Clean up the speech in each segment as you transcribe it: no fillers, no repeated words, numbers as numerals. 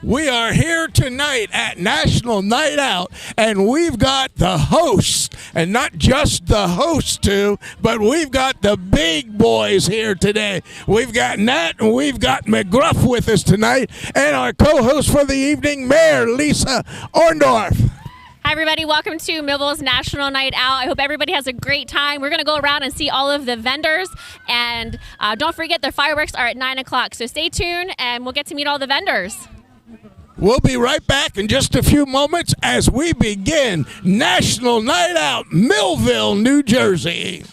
We are here tonight at National Night Out, and we've got the hosts, and not just the hosts too, but we've got the big boys here today. We've got Nat and we've got McGruff with us tonight, and our co-host for the evening, Mayor Lisa Horndorf. Hi everybody, welcome to Millville's National Night Out. I hope everybody has a great time. We're going to go around and see all of the vendors, and don't forget the fireworks are at 9 o'clock, so stay tuned and we'll get to meet all the vendors. We'll be right back in just a few moments as we begin National Night Out, Millville, New Jersey.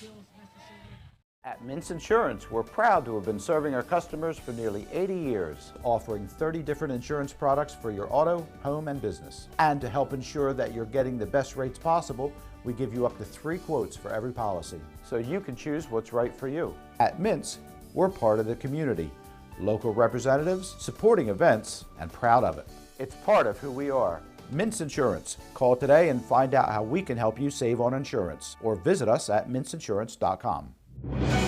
At Mince Insurance, we're proud to have been serving our customers for nearly 80 years, offering 30 different insurance products for your auto, home, and business. And to help ensure that you're getting the best rates possible, we give you up to 3 quotes for every policy, so you can choose what's right for you. At Mince, we're part of the community, local representatives, supporting events, and proud of it. It's part of who we are. Mince Insurance. Call today and find out how we can help you save on insurance, or visit us at minceinsurance.com.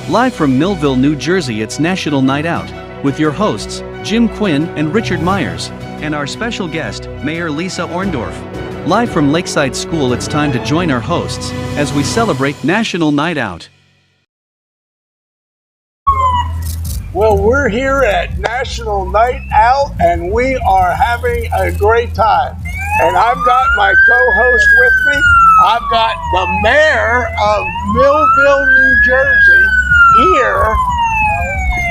Live from Millville, New Jersey, it's National Night Out, with your hosts, Jim Quinn and Richard Myers, and our special guest, Mayor Lisa Horndorf. Live from Lakeside School, it's time to join our hosts as we celebrate National Night Out. Well, we're here at National Night Out, and we are having a great time. And I've got my co-host with me. I've got the mayor of Millville, New Jersey, here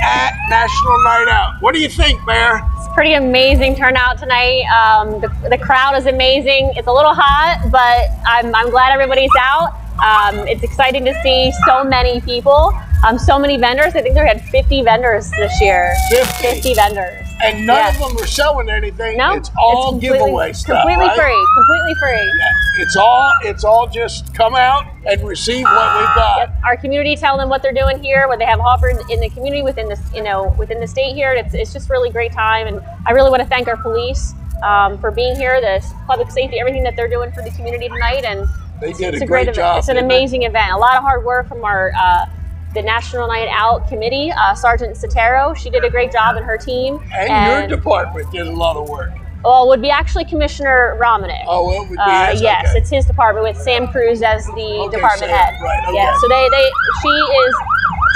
at National Night Out. What do you think, Mayor? It's a pretty amazing turnout tonight. The crowd is amazing. It's a little hot, but I'm glad everybody's out. It's exciting to see so many people, so many vendors. I think we had 50 vendors this year. 50 vendors. And none of them are selling anything. No, it's all giveaway stuff, completely right? Completely free. Yeah. It's all just come out and receive what we've got. Yep. Our community, tell them what they're doing here, what they have offered in the community, within this, within the state here. It's just really great time, and I really want to thank our police for being here, the public safety, everything that they're doing for the community tonight, and they did a great job. It's an amazing event. A lot of hard work from our the National Night Out Committee, Sergeant Sotero. She did a great job, and her team. And your department did a lot of work. Well, it would be actually Commissioner Romanek. Oh, it would be his? Yes, Okay. it's his department with Sam Cruz as the department Sam, head. right, okay. Yeah, so she is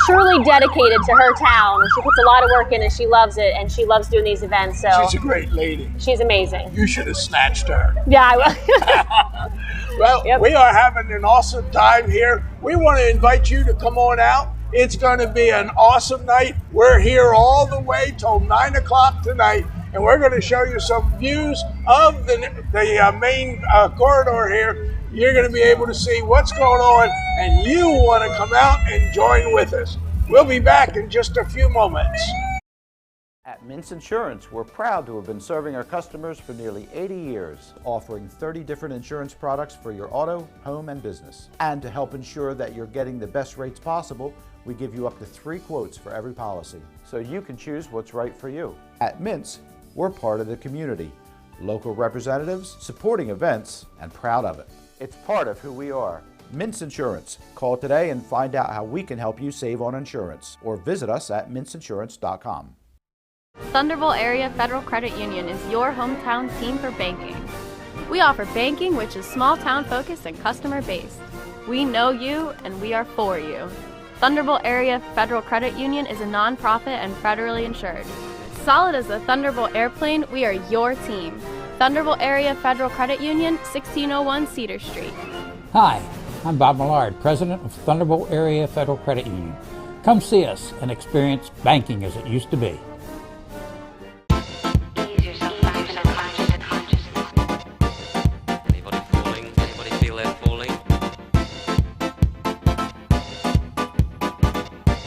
truly dedicated to her town, and she puts a lot of work in, and she loves it, and she loves doing these events. So she's a great lady. She's amazing. You should have snatched her. Yeah, I will. Well, Yep. We are having an awesome time here. We want to invite you to come on out. It's going to be an awesome night. We're here all the way till 9 o'clock tonight, and we're going to show you some views of the main corridor here. You're going to be able to see what's going on, and you want to come out and join with us. We'll be back in just a few moments. At Mince Insurance, we're proud to have been serving our customers for nearly 80 years, offering 30 different insurance products for your auto, home, and business. And to help ensure that you're getting the best rates possible, we give you up to 3 quotes for every policy, so you can choose what's right for you. At Mince, we're part of the community, local representatives, supporting events, and proud of it. It's part of who we are. Mince Insurance. Call today and find out how we can help you save on insurance, or visit us at minceinsurance.com. Thunderville Area Federal Credit Union is your hometown team for banking. We offer banking which is small town focused and customer based. We know you and we are for you. Thunderville Area Federal Credit Union is a nonprofit and federally insured. Solid as a Thunderville airplane, we are your team. Thunderville Area Federal Credit Union, 1601 Cedar Street. Hi, I'm Bob Millard, President of Thunderville Area Federal Credit Union. Come see us and experience banking as it used to be.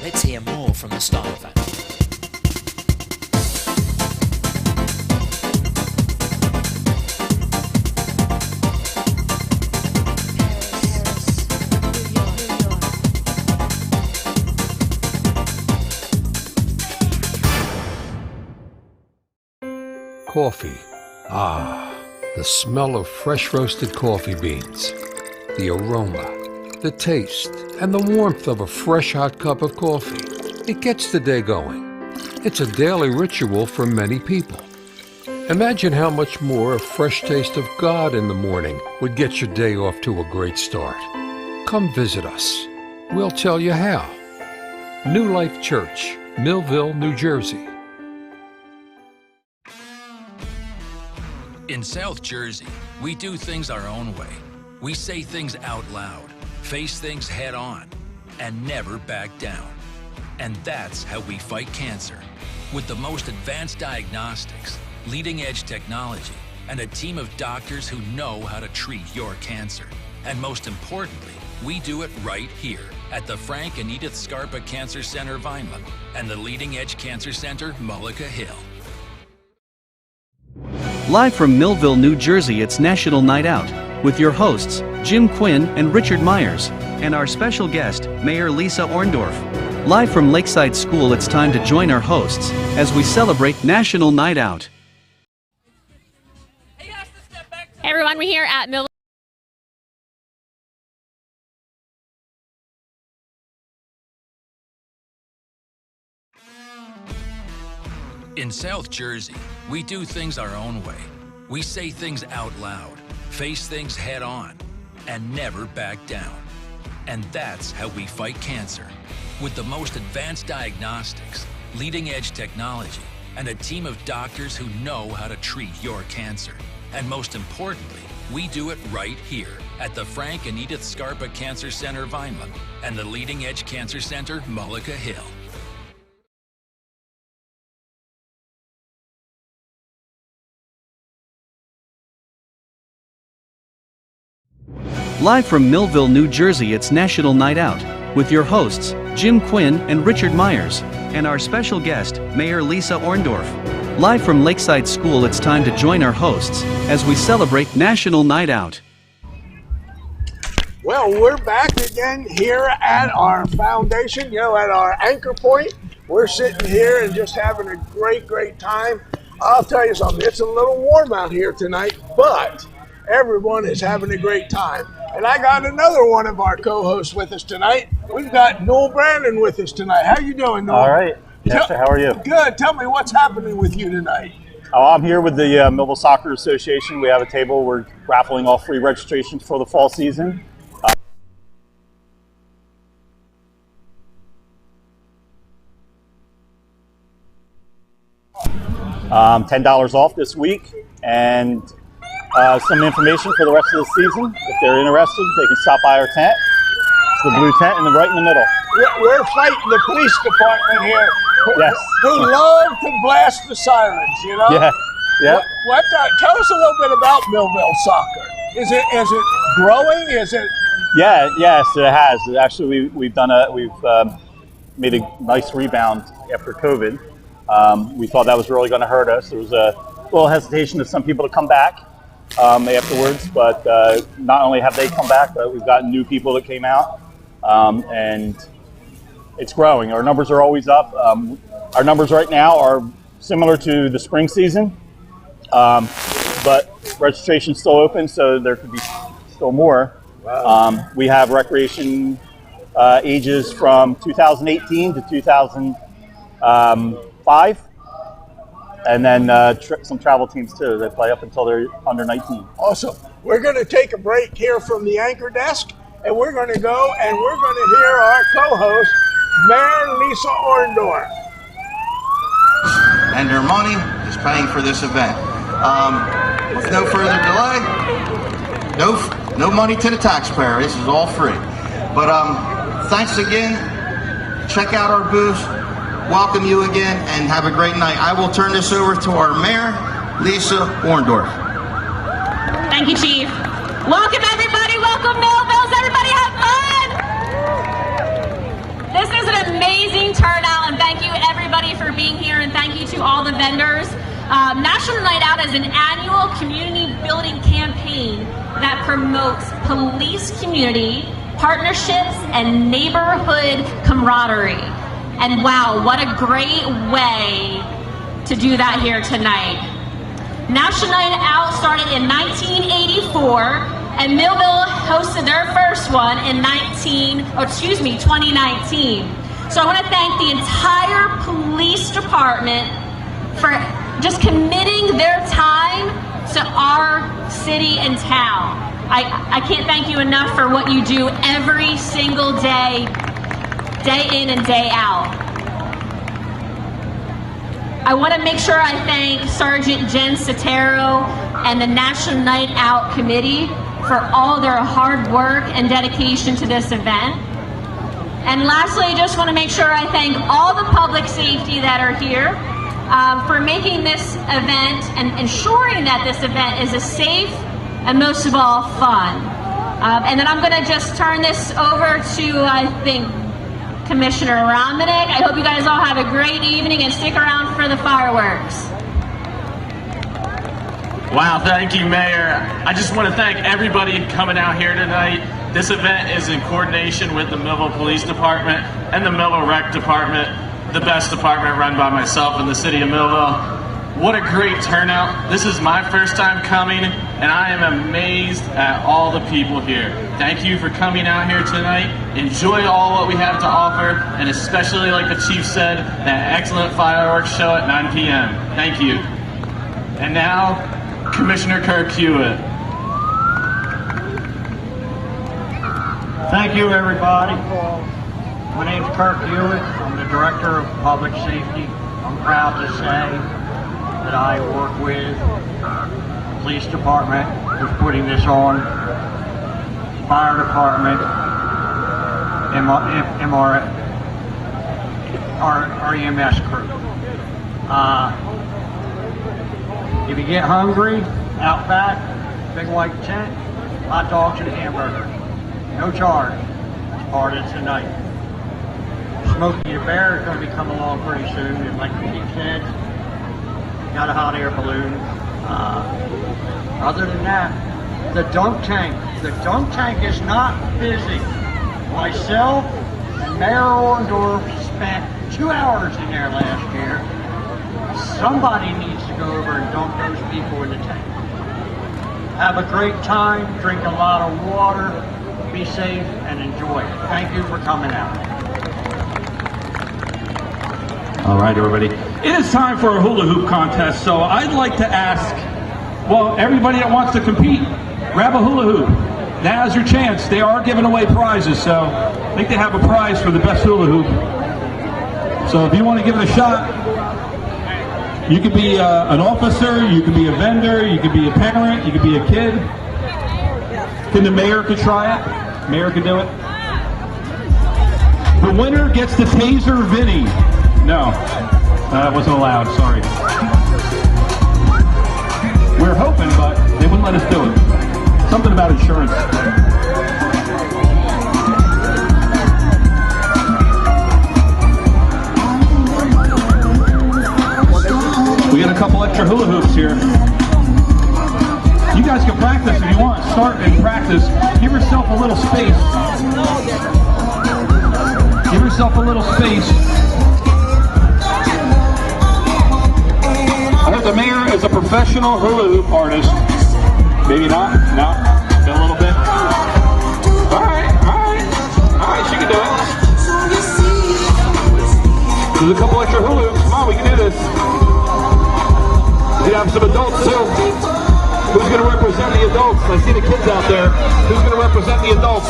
Let's hear more from the Style Family. Coffee. Ah, the smell of fresh roasted coffee beans. The aroma, the taste, and the warmth of a fresh hot cup of coffee. It gets the day going. It's a daily ritual for many people. Imagine how much more a fresh taste of God in the morning would get your day off to a great start. Come visit us. We'll tell you how. New Life Church, Millville, New Jersey. In South Jersey, we do things our own way. We say things out loud, face things head on, and never back down. And that's how we fight cancer. With the most advanced diagnostics, leading-edge technology, and a team of doctors who know how to treat your cancer. And most importantly, we do it right here at the Frank and Edith Scarpa Cancer Center, Vineland, and the Leading Edge Cancer Center, Mullica Hill. Live from Millville, New Jersey, it's National Night Out, with your hosts, Jim Quinn and Richard Myers, and our special guest, Mayor Lisa Orndorf. Live from Lakeside School, it's time to join our hosts as we celebrate National Night Out. Hey everyone, we're here at Millville. In South Jersey, we do things our own way. We say things out loud, face things head on, and never back down. And that's how we fight cancer. With the most advanced diagnostics, leading-edge technology, and a team of doctors who know how to treat your cancer. And most importantly, we do it right here at the Frank and Edith Scarpa Cancer Center, Vineland, and the Leading Edge Cancer Center, Mullica Hill. Live from Millville, New Jersey, it's National Night Out, with your hosts, Jim Quinn and Richard Myers, and our special guest, Mayor Lisa Orndorf. Live from Lakeside School, it's time to join our hosts as we celebrate National Night Out. Well, we're back again here at our foundation, at our anchor point. We're sitting here and just having a great, great time. I'll tell you something, it's a little warm out here tonight, but everyone is having a great time. And I got another one of our co-hosts with us tonight. We've got Noel Brandon with us tonight. How you doing, Noel? All right. Yes, sir. How are you? Good. Tell me what's happening with you tonight. I'm here with the Millville Soccer Association. We have a table. We're raffling off free registrations for the fall season. $10 off this week, and some information for the rest of the season. If they're interested, they can stop by our tent. It's the blue tent right in the middle. We're fighting the police department here. Yes. Who love to blast the sirens, Yeah. Yeah. Tell us a little bit about Millville soccer. Is it growing? Is it? Yeah. Yes, it has. Actually, we've made a nice rebound after COVID. We thought that was really going to hurt us. There was a little hesitation of some people to come back afterwards, but not only have they come back, but we've got new people that came out, and it's growing. Our numbers are always up. Our numbers right now are similar to the spring season, but registration's still open, so there could be still more. Wow. We have recreation ages from 2018 to 2005. And then some travel teams too. They play up until they're under 19. Awesome. We're going to take a break here from the anchor desk, and we're going to go and we're going to hear our co-host, Mayor Lisa Orndorf. And their money is paying for this event. With no further delay, no money to the taxpayer. This is all free. But thanks again. Check out our booth. Welcome you again and have a great night. I will turn this over to our mayor, Lisa Orndorf. Thank you, Chief. Welcome, everybody. Welcome, Millvilles. Everybody have fun. This is an amazing turnout, and thank you, everybody, for being here, and thank you to all the vendors. National Night Out is an annual community building campaign that promotes police community, partnerships, and neighborhood camaraderie. And wow, what a great way to do that here tonight. National Night Out started in 1984, and Millville hosted their first one in 2019. So I want to thank the entire police department for just committing their time to our city and town. I can't thank you enough for what you do every single day, day in and day out. I want to make sure I thank Sergeant Jen Sotero and the National Night Out Committee for all their hard work and dedication to this event. And lastly, I just want to make sure I thank all the public safety that are here for making this event and ensuring that this event is a safe and most of all fun. And then I'm going to just turn this over to, I think, Commissioner Romanick. I hope you guys all have a great evening and stick around for the fireworks. Wow, thank you, Mayor. I just want to thank everybody coming out here tonight. This event is in coordination with the Millville Police Department and the Millville Rec Department, the best department run by myself in the city of Millville. What a great turnout. This is my first time coming, and I am amazed at all the people here. Thank you for coming out here tonight. Enjoy all what we have to offer, and especially, like the chief said, that excellent fireworks show at 9 p.m. Thank you. And now, Commissioner Kirk Hewitt. Thank you, everybody. My name is Kirk Hewitt. I'm the Director of Public Safety. I'm proud to say that I work with the Police Department who's putting this on, Fire Department, our EMS crew. If you get hungry, out back, big white tent, hot dogs and hamburgers. No charge. It's part of tonight. Smokey the Bear is going to be coming along pretty soon, and like the chief said, got a hot air balloon. Other than that, the dunk tank. The dunk tank is not busy. Myself and Mayor Horndorf spent 2 hours in there last year. Somebody needs to go over and dunk those people in the tank. Have a great time, drink a lot of water, be safe, and enjoy it. Thank you for coming out. All right, everybody. It is time for a hula hoop contest, so I'd like to ask, well, everybody that wants to compete, grab a hula hoop. Now's your chance. They are giving away prizes, so I think they have a prize for the best hula hoop. So if you want to give it a shot, you could be an officer, you could be a vendor, you could be a parent, you could be a kid. Then the mayor could try it. Mayor could do it. The winner gets the taser Vinny. No, that wasn't allowed, sorry. We're hoping, but they wouldn't let us do it. Something about insurance. We got a couple extra hula hoops here. You guys can practice if you want. Start and practice. Give yourself a little space. Give yourself a little space. I heard the mayor is a professional hula hoop artist. Maybe not? No? A little bit? Alright, she can do it. There's a couple extra hula hoops. Come on, we can do this. We have some adults too. Who's going to represent the adults? I see the kids out there. Who's going to represent the adults?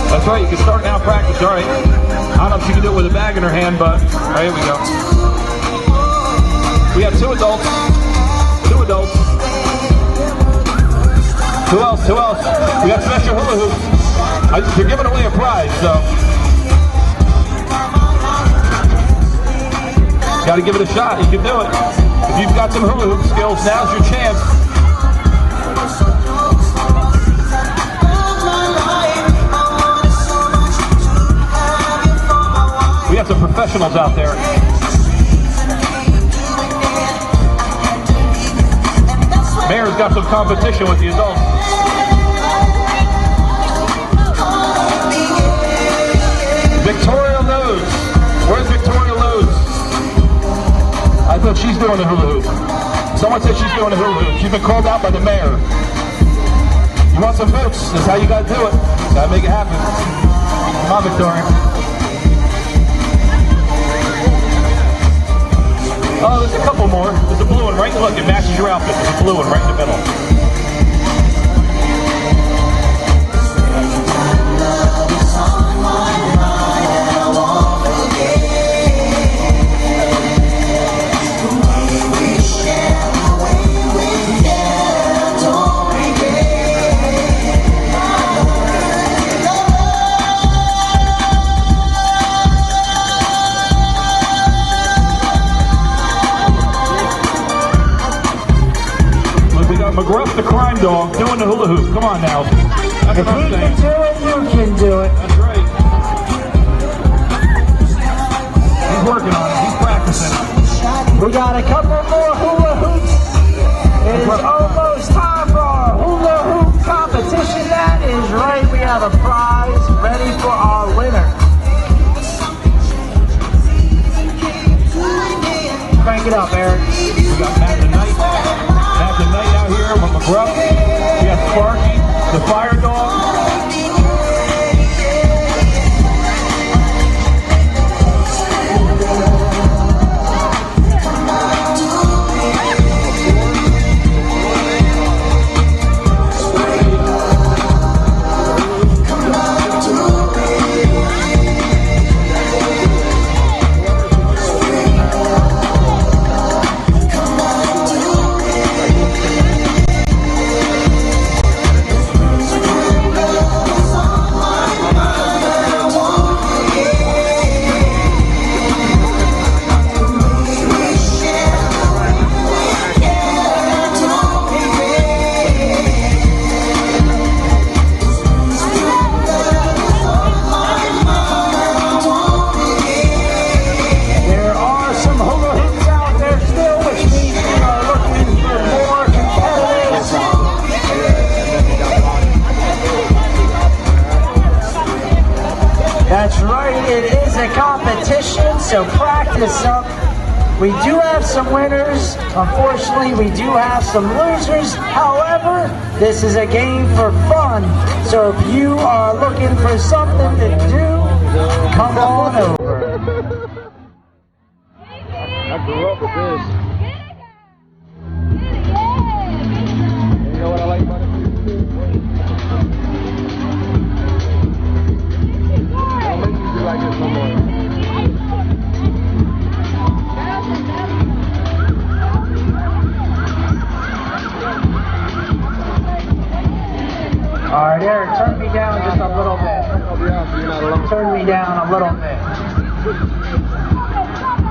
That's right, you can start now practice, all right. I don't know if she can do it with a bag in her hand, but all right, here we go. We have two adults. Who else? We got some extra hula hoops. They're giving away a prize, so. Got to give it a shot. You can do it. If you've got some hula hoop skills, now's your chance. We have some professionals out there. Mayor's got some competition with the adults. Victoria Lowe's. Where's Victoria Lowe's? I thought she's doing the hula hoop. Someone said she's doing the hula hoop. She's been called out by the mayor. You want some votes? That's how you gotta do it. Gotta make it happen. Love it, Dory. Oh, there's a couple more. There's a blue one right. Look, it matches your outfit. There's a blue one right in the middle. McGruff the crime dog doing the hula hoop. Come on now. That's if what I'm he saying. can do it, you can do it. That's right. He's working on it. He's practicing. We got a couple more hula hoops. It is almost time for our hula hoop competition. That is right. We have a prize ready for our winner. Crank it up, Eric. We got Matt the Knight. Matt the Knight out here with McGruff. We got Sparky, the fire dog. That's right, it is a competition, so practice up. We do have some winners. Unfortunately, we do have some losers. However, this is a game for fun. So if you are looking for something to do, come on over. I grew up with this. You know what I like about it? Don't make me do like this no more. All right, Eric, turn me down just a little bit. Turn me down a little bit.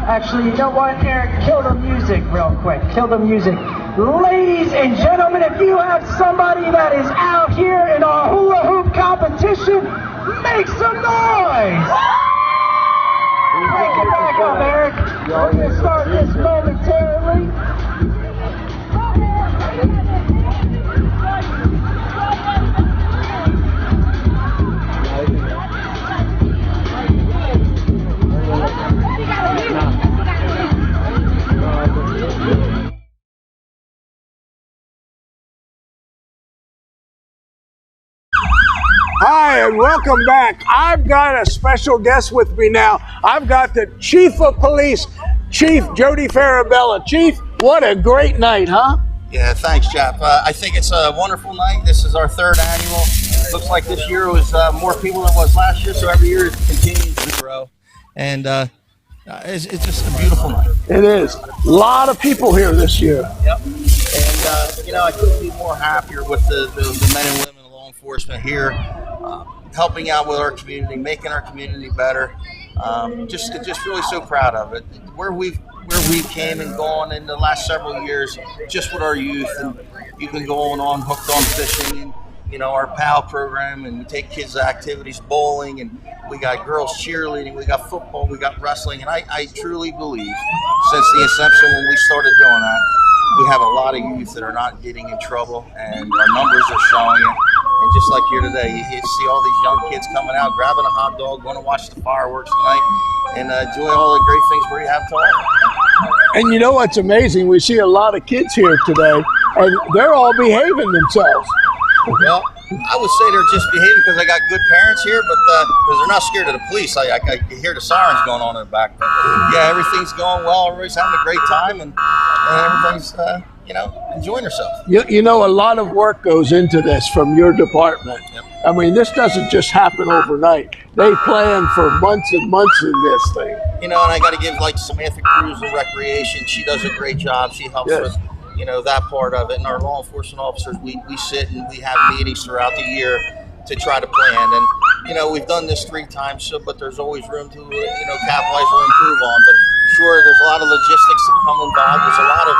Actually, you know what, Eric? Kill the music real quick. Kill the music. Ladies and gentlemen, if you have somebody that is out here in our hula hoop competition, make some noise! Take it back up, Eric. We're going to start this momentarily. Hi, and welcome back. I've got a special guest with me now. I've got the Chief of Police, Chief Jody Farabella. Chief, what a great night, huh? Yeah, thanks, Jeff. I think it's a wonderful night. This is our third annual. Looks like this year was more people than it was last year, so every year it continues to grow. And it's just a beautiful night. It is. A lot of people here this year. Yep. And, I couldn't be more happier with the men and women of law enforcement here, helping out with our community, making our community better. Just really so proud of it. Where we came and gone in the last several years, just with our youth, and even going on Hooked on Fishing, and our PAL program, and we take kids to activities, bowling, and we got girls cheerleading, we got football, we got wrestling, and I truly believe since the inception when we started doing that, we have a lot of youth that are not getting in trouble, and our numbers are showing it. And just like here today, you see all these young kids coming out, grabbing a hot dog, going to watch the fireworks tonight, and enjoy all the great things we have to offer. And you know what's amazing? We see a lot of kids here today, and they're all behaving themselves. Well, I would say they're just behaving because I got good parents here, but because they're not scared of the police. I hear the sirens going on in the back. But yeah, everything's going well. Everybody's having a great time, and everybody's enjoying themselves. You know, a lot of work goes into this from your department. Yep. I mean, this doesn't just happen overnight. They plan for months and months in this thing. You know, and I got to give like Samantha Cruz the recreation. She does a great job. She helps with that part of it. And our law enforcement officers, we sit and we have meetings throughout the year to try to plan. And we've done this 3 times, but there's always room to capitalize or improve on. But sure, there's a lot of logistics that come involved. There's a lot of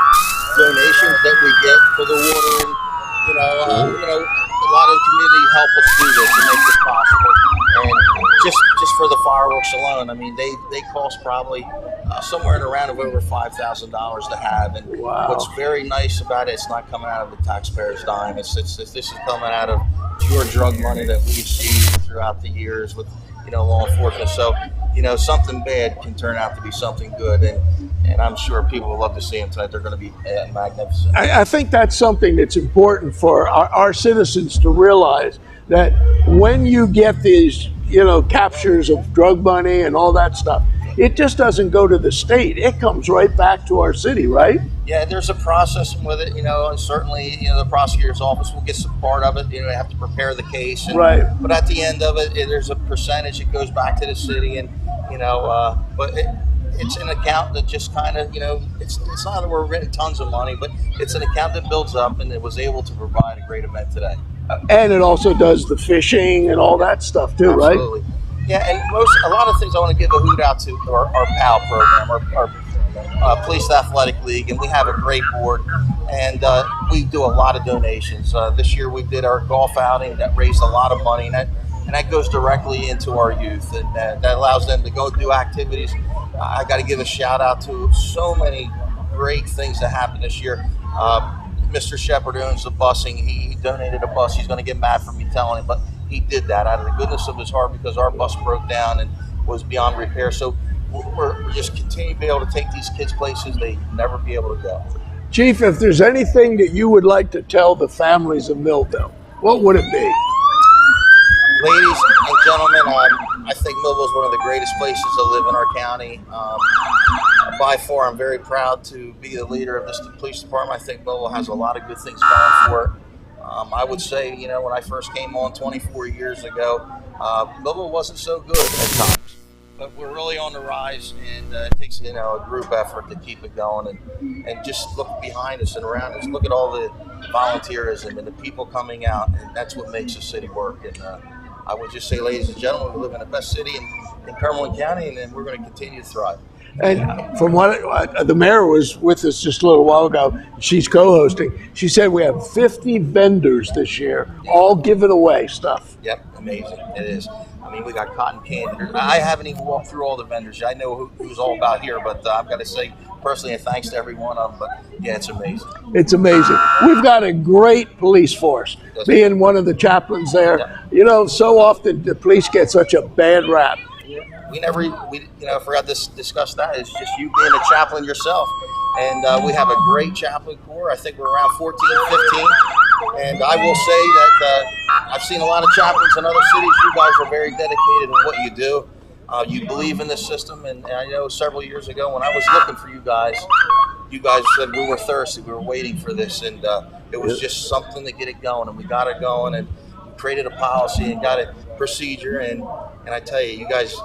donations that we get for the water, and a lot of the community help us do this and make this possible. And just for the fireworks alone, I mean, they cost probably somewhere in around of over $5,000 to have. And what's very nice about it, it's not coming out of the taxpayer's dime. This is coming out of pure drug money that we've seen throughout the years with law enforcement. So something bad can turn out to be something good, and I'm sure people will love to see them tonight. They're going to be magnificent. I think that's something that's important for our citizens to realize, that when you get these captures of drug money and all that stuff, it just doesn't go to the state. It comes right back to our city, right? Yeah, there's a process with it, and certainly, the prosecutor's office will get some part of it. They have to prepare the case. Right. But at the end of it, there's a percentage that goes back to the city, and, but it's an account that just kind of, it's not that we're getting tons of money, but it's an account that builds up, and it was able to provide a great event today. And it also does the fishing and all that stuff too, Absolutely. Right? Yeah, and a lot of things I want to give a hoot out to our PAL program, our Police Athletic League, and we have a great board, and we do a lot of donations. This year we did our golf outing that raised a lot of money, and that goes directly into our youth, and that allows them to go do activities. I got to give a shout out to so many great things that happened this year. Mr. Shepard owns the busing. He donated a bus. He's going to get mad for me telling him, but he did that out of the goodness of his heart because our bus broke down and was beyond repair. So we're just continuing to be able to take these kids places they'd never be able to go. Chief, if there's anything that you would like to tell the families of Millville, what would it be? Ladies and gentlemen, I think Millville is one of the greatest places to live in our county. By far, I'm very proud to be the leader of this police department. I think Millville has a lot of good things going for it. I would say, when I first came on 24 years ago, Millville wasn't so good at times. But we're really on the rise, and it takes a group effort to keep it going, and just look behind us and around us. Look at all the volunteerism and the people coming out, and that's what makes the city work. And I would just say, ladies and gentlemen, we live in the best city in Cumberland County, and we're going to continue to thrive. And from what the mayor was with us just a little while ago, she's co-hosting. She said we have 50 vendors this year, all giving away stuff. Yep, amazing. It is. I mean, we got cotton candy. I haven't even walked through all the vendors. I know who's all about here, but I've got to say personally, and thanks to every one of them. But yeah, it's amazing. It's amazing. We've got a great police force. Being one of the chaplains there, so often the police get such a bad rap. We forgot to discuss that. It's just you being a chaplain yourself. And we have a great chaplain corps. I think we're around 14, 15. And I will say that I've seen a lot of chaplains in other cities. You guys are very dedicated in what you do. You believe in this system. And I know several years ago when I was looking for you guys said we were thirsty. We were waiting for this. And it was just something to get it going. And we got it going. And we created a policy and got a procedure. And I tell you, you guys,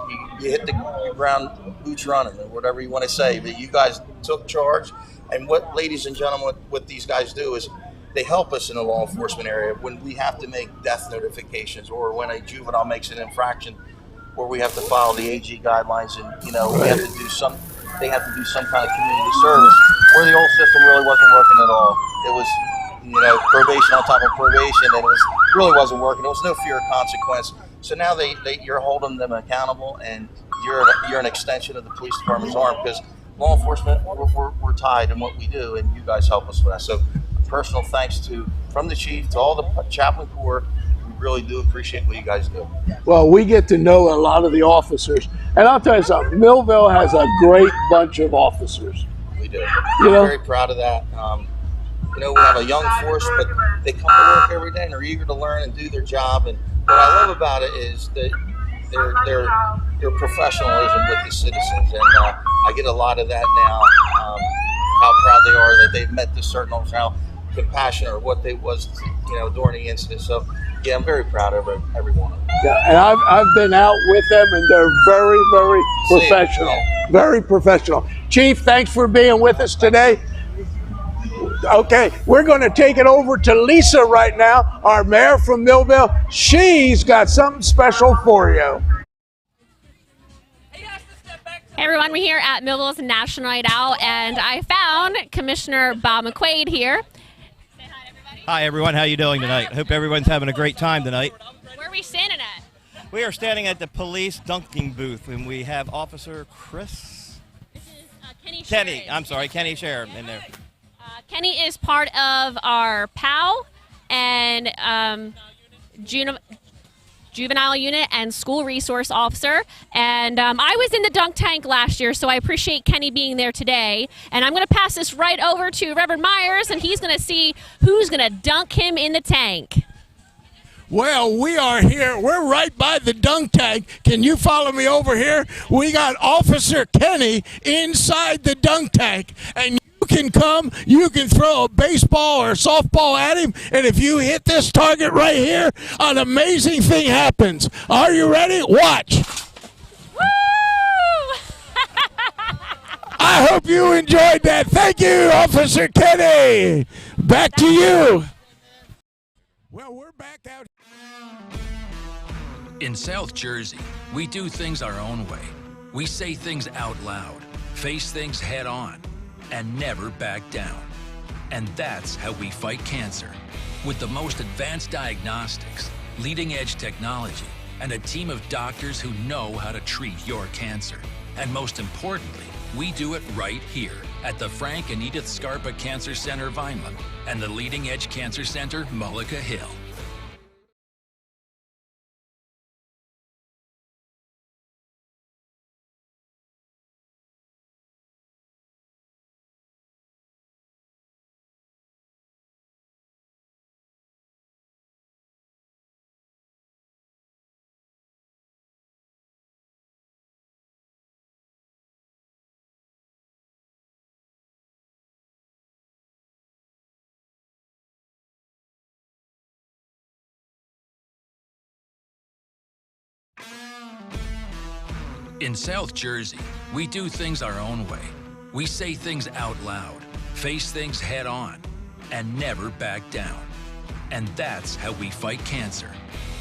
you hit the ground boots running, or whatever you want to say. But you guys took charge. And what, ladies and gentlemen, what these guys do is they help us in the law enforcement area when we have to make death notifications, or when a juvenile makes an infraction, or we have to follow the AG guidelines, and we have to do some. They have to do some kind of community service, where the old system really wasn't working at all. It was, probation on top of probation, and it really wasn't working. There was no fear of consequence. So now you're holding them accountable, and you're an extension of the police department's arm, because law enforcement, we're tied in what we do, and you guys help us with that. So personal thanks from the chief to all the chaplain corps. We really do appreciate what you guys do. Well, we get to know a lot of the officers, and I'll tell you something, Millville has a great bunch of officers. We do. We're very proud of that. We have a young force, but they come to work every day and are eager to learn and do their job. And what I love about it is that their professionalism with the citizens, and I get a lot of that now. How proud they are that they've met the certain officers, how compassionate or what they was, during the incident. So, yeah, I'm very proud of every one of them. Yeah, and I've been out with them, and they're very, very professional. Very professional. Chief, thanks for being with us today. Okay, we're going to take it over to Lisa right now, our mayor from Millville. She's got something special for you. Hey everyone, we're here at Millville's National Night Out, and I found Commissioner Bob McQuaid here. Hi everyone, how you doing tonight? Hope everyone's having a great time tonight. Where are we standing at? We are standing at the police dunking booth, and we have Officer Chris. This is Kenny Sheridan in there. Kenny is part of our POW and juvenile unit and school resource officer, and I was in the dunk tank last year, so I appreciate Kenny being there today. And I'm going to pass this right over to Reverend Myers, and he's going to see who's going to dunk him in the tank. Well, we are here. We're right by the dunk tank. Can you follow me over here? We got Officer Kenny inside the dunk tank, and you can come, you can throw a baseball or a softball at him, and if you hit this target right here, an amazing thing happens. Are you ready? Watch. Woo! I hope you enjoyed that. Thank you, Officer Kenny. Back to you. Well, we're back out. In South Jersey, we do things our own way. We say things out loud, face things head on, and never back down. And that's how we fight cancer. With the most advanced diagnostics, leading-edge technology, and a team of doctors who know how to treat your cancer. And most importantly, we do it right here at the Frank and Edith Scarpa Cancer Center, Vineland, and the Leading Edge Cancer Center, Mullica Hill. In South Jersey, we do things our own way. We say things out loud, face things head on, and never back down. And that's how we fight cancer.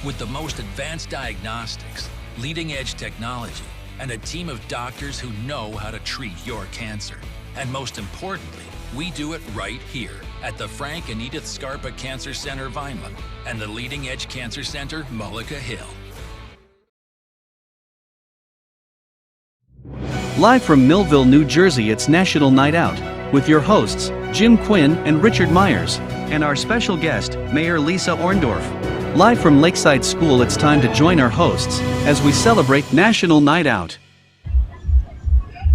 With the most advanced diagnostics, leading-edge technology, and a team of doctors who know how to treat your cancer. And most importantly, we do it right here at the Frank and Edith Scarpa Cancer Center, Vineland, and the Leading Edge Cancer Center, Mullica Hill. Live from Millville, New Jersey, it's National Night Out, with your hosts, Jim Quinn and Richard Myers, and our special guest, Mayor Lisa Horndorf. Live from Lakeside School, it's time to join our hosts as we celebrate National Night Out.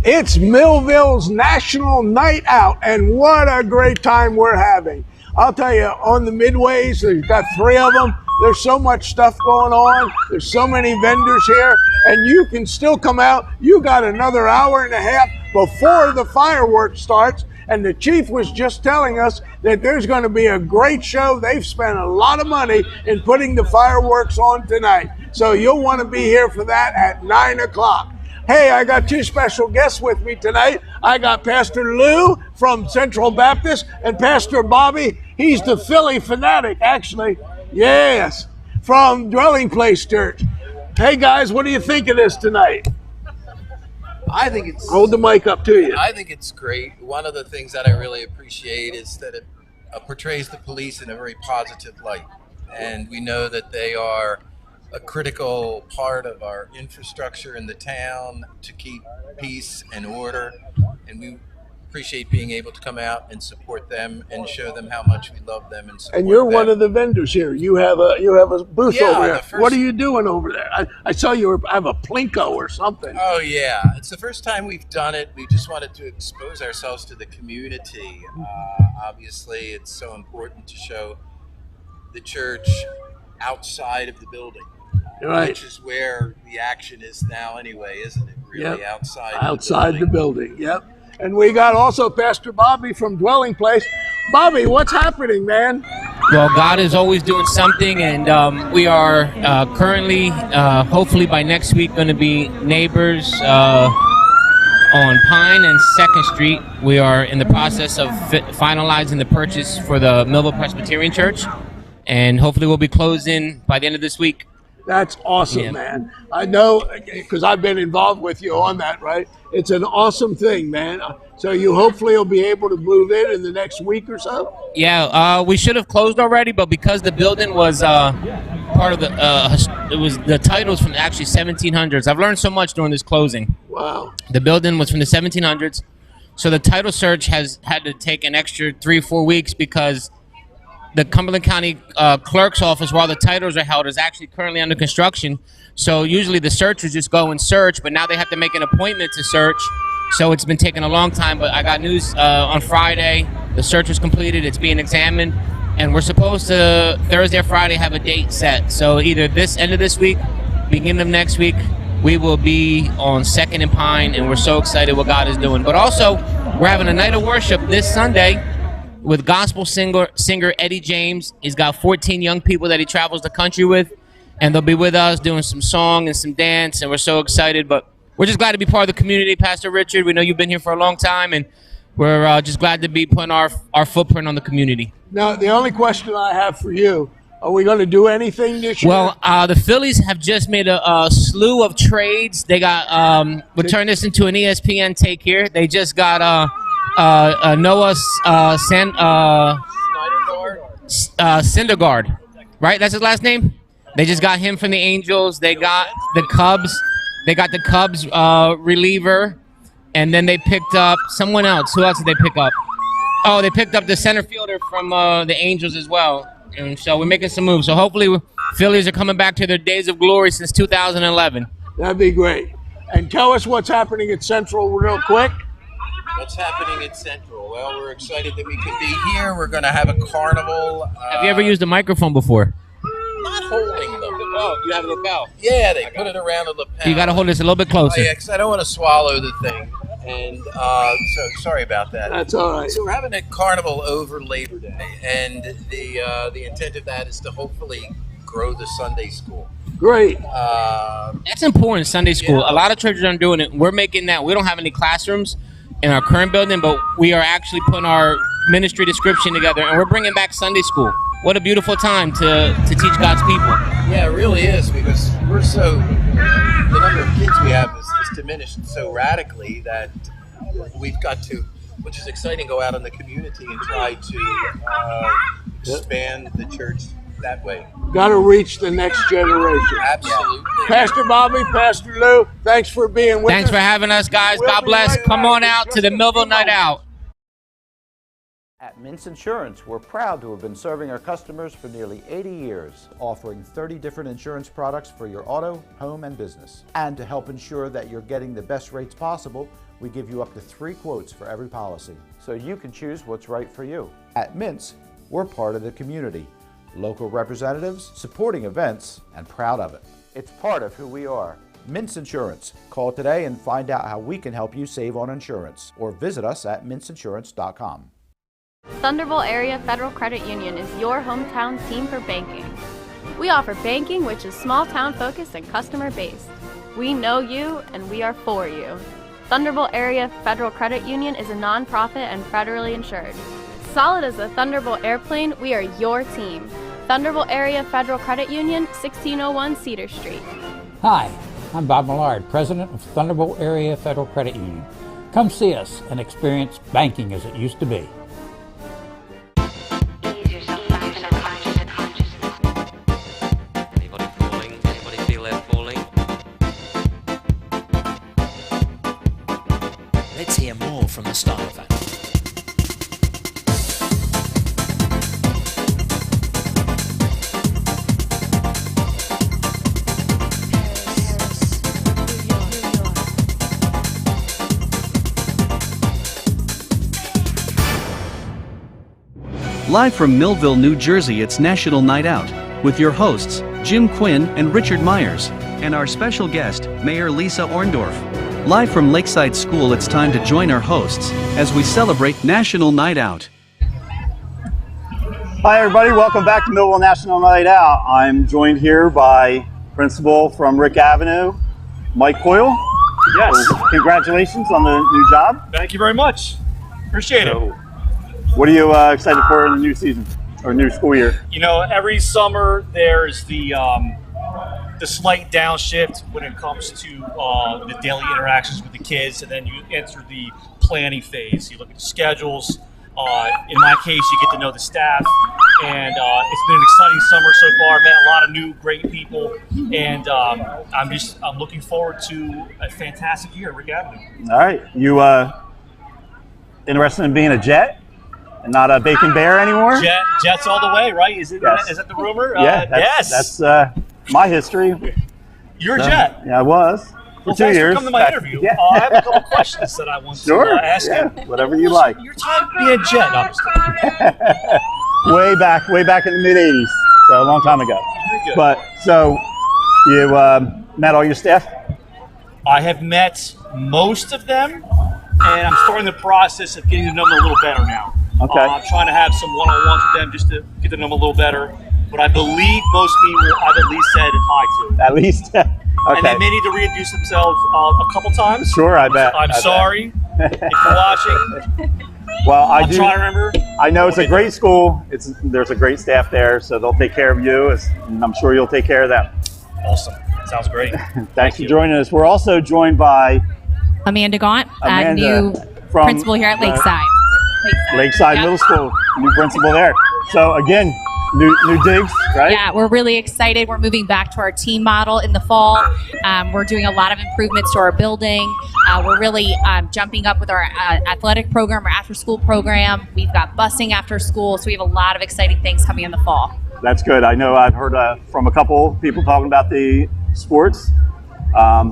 It's Millville's National Night Out, and what a great time we're having. I'll tell you, on the midways, there's got 3 of them. There's so much stuff going on. There's so many vendors here, and you can still come out. You got another hour and a half before the fireworks starts, and the chief was just telling us that there's going to be a great show. They've spent a lot of money in putting the fireworks on tonight, so you'll want to be here for that at 9 o'clock. Hey, I got 2 special guests with me tonight. I got Pastor Lou from Central Baptist and Pastor Bobby. He's the Philly fanatic, actually. Yes, from Dwelling Place Church. Hey, guys, what do you think of this tonight? I think it's... Hold the mic up to you. I think it's great. One of the things that I really appreciate is that it portrays the police in a very positive light. And we know that they are a critical part of our infrastructure in the town to keep peace and order, and we appreciate being able to come out and support them and show them how much we love them and support And you're them. one of the vendors here. You have a booth over there. What are you doing over there? I saw you have a Plinko or something. Oh yeah, it's the first time we've done it. We just wanted to expose ourselves to the community. Obviously, it's so important to show the church outside of the building, Right. which is where the action is now anyway, isn't it? Really, Yep. outside the building. Yep. And we got also Pastor Bobby from Dwelling Place. Bobby, what's happening, man? Well, God is always doing something, and we are currently, hopefully by next week, going to be neighbors on Pine and 2nd Street. We are in the process of finalizing the purchase for the Millville Presbyterian Church, and hopefully we'll be closing by the end of this week. That's awesome, Yeah. man. I know because I've been involved with you on that, right? It's an awesome thing, man. So you hopefully will be able to move in the next week or so? Yeah, we should have closed already, but because the building was part of the titles from actually 1700s. I've learned so much during this closing. Wow. The building was from the 1700s, so the title search has had to take an extra 3 or 4 weeks because the Cumberland County Clerk's office, while the titles are held, is actually currently under construction. So usually the searchers just go and search, but now they have to make an appointment to search. So it's been taking a long time, but I got news on Friday. The search was completed. It's being examined, and we're supposed to Thursday or Friday have a date set. So either this end of this week, beginning of next week, we will be on 2nd and Pine, and we're so excited what God is doing. But also, we're having a night of worship this Sunday with gospel singer Eddie James. He's got 14 young people that he travels the country with, and they'll be with us doing some song and some dance, and we're so excited. But we're just glad to be part of the community, Pastor Richard. We know you've been here for a long time, and we're just glad to be putting our footprint on the community. Now, the only question I have for you, are we going to do anything this year? Well, the Phillies have just made a slew of trades. They got, we'll turn this into an ESPN take here. They just got Noah Syndergaard, right? That's his last name? They just got him from the Angels. They got the Cubs. They got the Cubs reliever. And then they picked up someone else. Who else did they pick up? Oh, they picked up the center fielder from the Angels as well. And so we're making some moves. So hopefully Phillies are coming back to their days of glory since 2011. That'd be great. And tell us what's happening at Central real quick. What's happening at Central? Well, we're excited that we could be here. We're going to have a carnival. Have you ever used a microphone before? Not holding them. Oh, you have a lapel. Yeah, they put it around the lapel. You got to hold this a little bit closer. Oh, yeah, because I don't want to swallow the thing. And so sorry about that. That's all right. So we're having a carnival over Labor Day, and the intent of that is to hopefully grow the Sunday school. Great. That's important, Sunday school. Yeah. A lot of churches aren't doing it. We're making that. We don't have any classrooms in our current building, but we are actually putting our ministry description together, and we're bringing back Sunday school. What a beautiful time to teach God's people. Yeah, it really is, because the number of kids we have is diminished so radically that we've got to, which is exciting, go out in the community and try to expand the church that way. Got to reach the next generation. Absolutely. Pastor Bobby, Pastor Lou, thanks for being with us. Thanks for having us, guys. God bless. Come on out to the Millville Night Out. At Mince Insurance, we're proud to have been serving our customers for nearly 80 years, offering 30 different insurance products for your auto, home, and business. And to help ensure that you're getting the best rates possible, we give you up to 3 quotes for every policy, so you can choose what's right for you. At Mince, we're part of the community, local representatives, supporting events, and proud of it. It's part of who we are. Mince Insurance. Call today and find out how we can help you save on insurance, or visit us at minceinsurance.com. Thunderville Area Federal Credit Union is your hometown team for banking. We offer banking which is small town focused and customer based. We know you and we are for you. Thunderville Area Federal Credit Union is a nonprofit and federally insured. Solid as a Thunderville airplane, we are your team. Thunderville Area Federal Credit Union, 1601 Cedar Street. Hi, I'm Bob Millard, President of Thunderville Area Federal Credit Union. Come see us and experience banking as it used to be. Let's hear more from the start of that. Live from Millville, New Jersey, it's National Night Out, with your hosts, Jim Quinn and Richard Myers, and our special guest, Mayor Lisa Orndorf. Live from Lakeside School, it's time to join our hosts as we celebrate National Night Out. Hi everybody, welcome back to Millville National Night Out. I'm joined here by Principal from Rick Avenue, Mike Coyle. Yes. Congratulations on the new job. Thank you very much. Appreciate it. What are you excited for in the new season or new school year? You know, every summer there's the slight downshift when it comes to the daily interactions with the kids, and then you enter the planning phase. You look at the schedules. In my case, you get to know the staff, and it's been an exciting summer so far. Met a lot of new, great people, and I'm looking forward to a fantastic year at Rick Avenue. All right, you interested in being a Jet and not a Bacon Bear anymore? Jets all the way, right? Is that the rumor? Yeah, yes. That's my history. You're a Jet. Yeah, I was. Well, for 2 years. For coming to my interview. Yeah. I have a couple questions that I want to ask you. Whatever you like. Your time being a Jet, obviously. way back in the mid '80s, so a long time ago. Very good. But so you met all your staff? I have met most of them, and I'm starting the process of getting to know them a little better now. Okay. I'm trying to have some one-on-ones with them just to get to know them a little better. But I believe most people I've at least said hi to. At least. Okay. And they may need to reintroduce themselves a couple times. Sure, I bet. I'm sorry if you're watching. Well, I'm trying to remember. I know it's a great school. There's a great staff there, so they'll take care of you, and I'm sure you'll take care of them. Awesome. Sounds great. Thanks for joining us. We're also joined by Amanda Gaunt, new from principal here at Lakeside. Lakeside Middle School, new principal there. So again, new digs, right? Yeah, we're really excited. We're moving back to our team model in the fall. We're doing a lot of improvements to our building. We're really jumping up with our athletic program, our after-school program. We've got busing after school, so we have a lot of exciting things coming in the fall. That's good. I know I've heard from a couple people talking about the sports.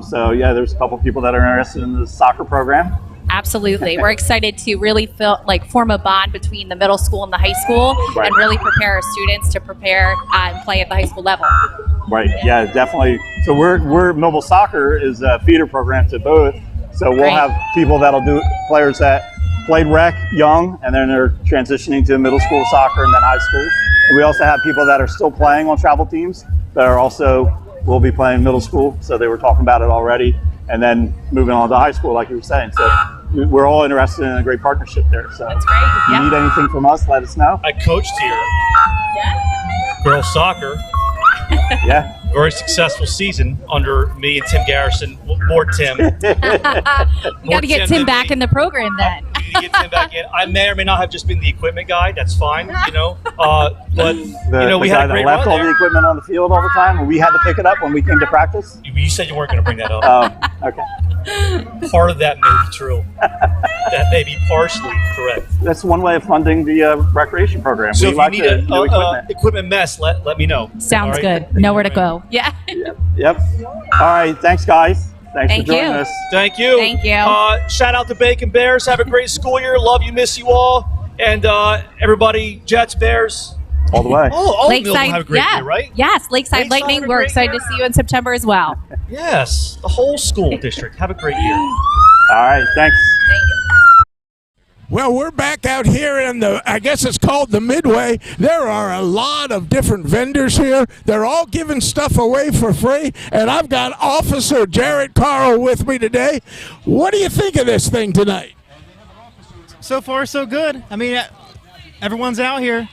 So yeah, there's a couple people that are interested in the soccer program. Absolutely. We're excited to really form a bond between the middle school and the high school, Right. and really prepare our students to prepare and play at the high school level. Right. Yeah, definitely. So we're Millville Soccer is a feeder program to both. So we'll have people that'll do players that played rec young, and then they're transitioning to middle school soccer and then high school. And we also have people that are still playing on travel teams that are also will be playing middle school. So they were talking about it already, and then moving on to high school, like you were saying. So we're all interested in a great partnership there. So that's great. If you need anything from us, let us know. I coached here. Girls soccer. Yeah. Very successful season under me and Tim Garrison. More Tim. You got to get Tim back in the program then. Get Tim back in. I may or may not have just been the equipment guy. That's fine, you know. But we had a great left run all there. the equipment on the field all the time, and we had to pick it up when we came to practice. You said you weren't going to bring that up. Okay. Part of that may be true. That may be partially correct. That's one way of funding the recreation program. So we if like you need to do equipment. equipment mess, let me know. Sounds All right? good. Know where to go. Yeah. Yep. All right. Thanks, guys. Thanks Thank for joining you. us. Thank you. Thank you. Shout out to Bacon Bears. Have a great school year. Love you. Miss you all. And everybody, Jets, Bears. All the way. All Millville have a great year, right? Yes, Lakeside Lightning. had a We're great excited to see you in September as well. Yes. The whole school district. Have a great year. All right. Thanks. Well, we're back out here in I guess it's called the Midway. There are a lot of different vendors here. They're all giving stuff away for free. And I've got Officer Jared Carl with me today. What do you think of this thing tonight? So far, so good. I mean, everyone's out here.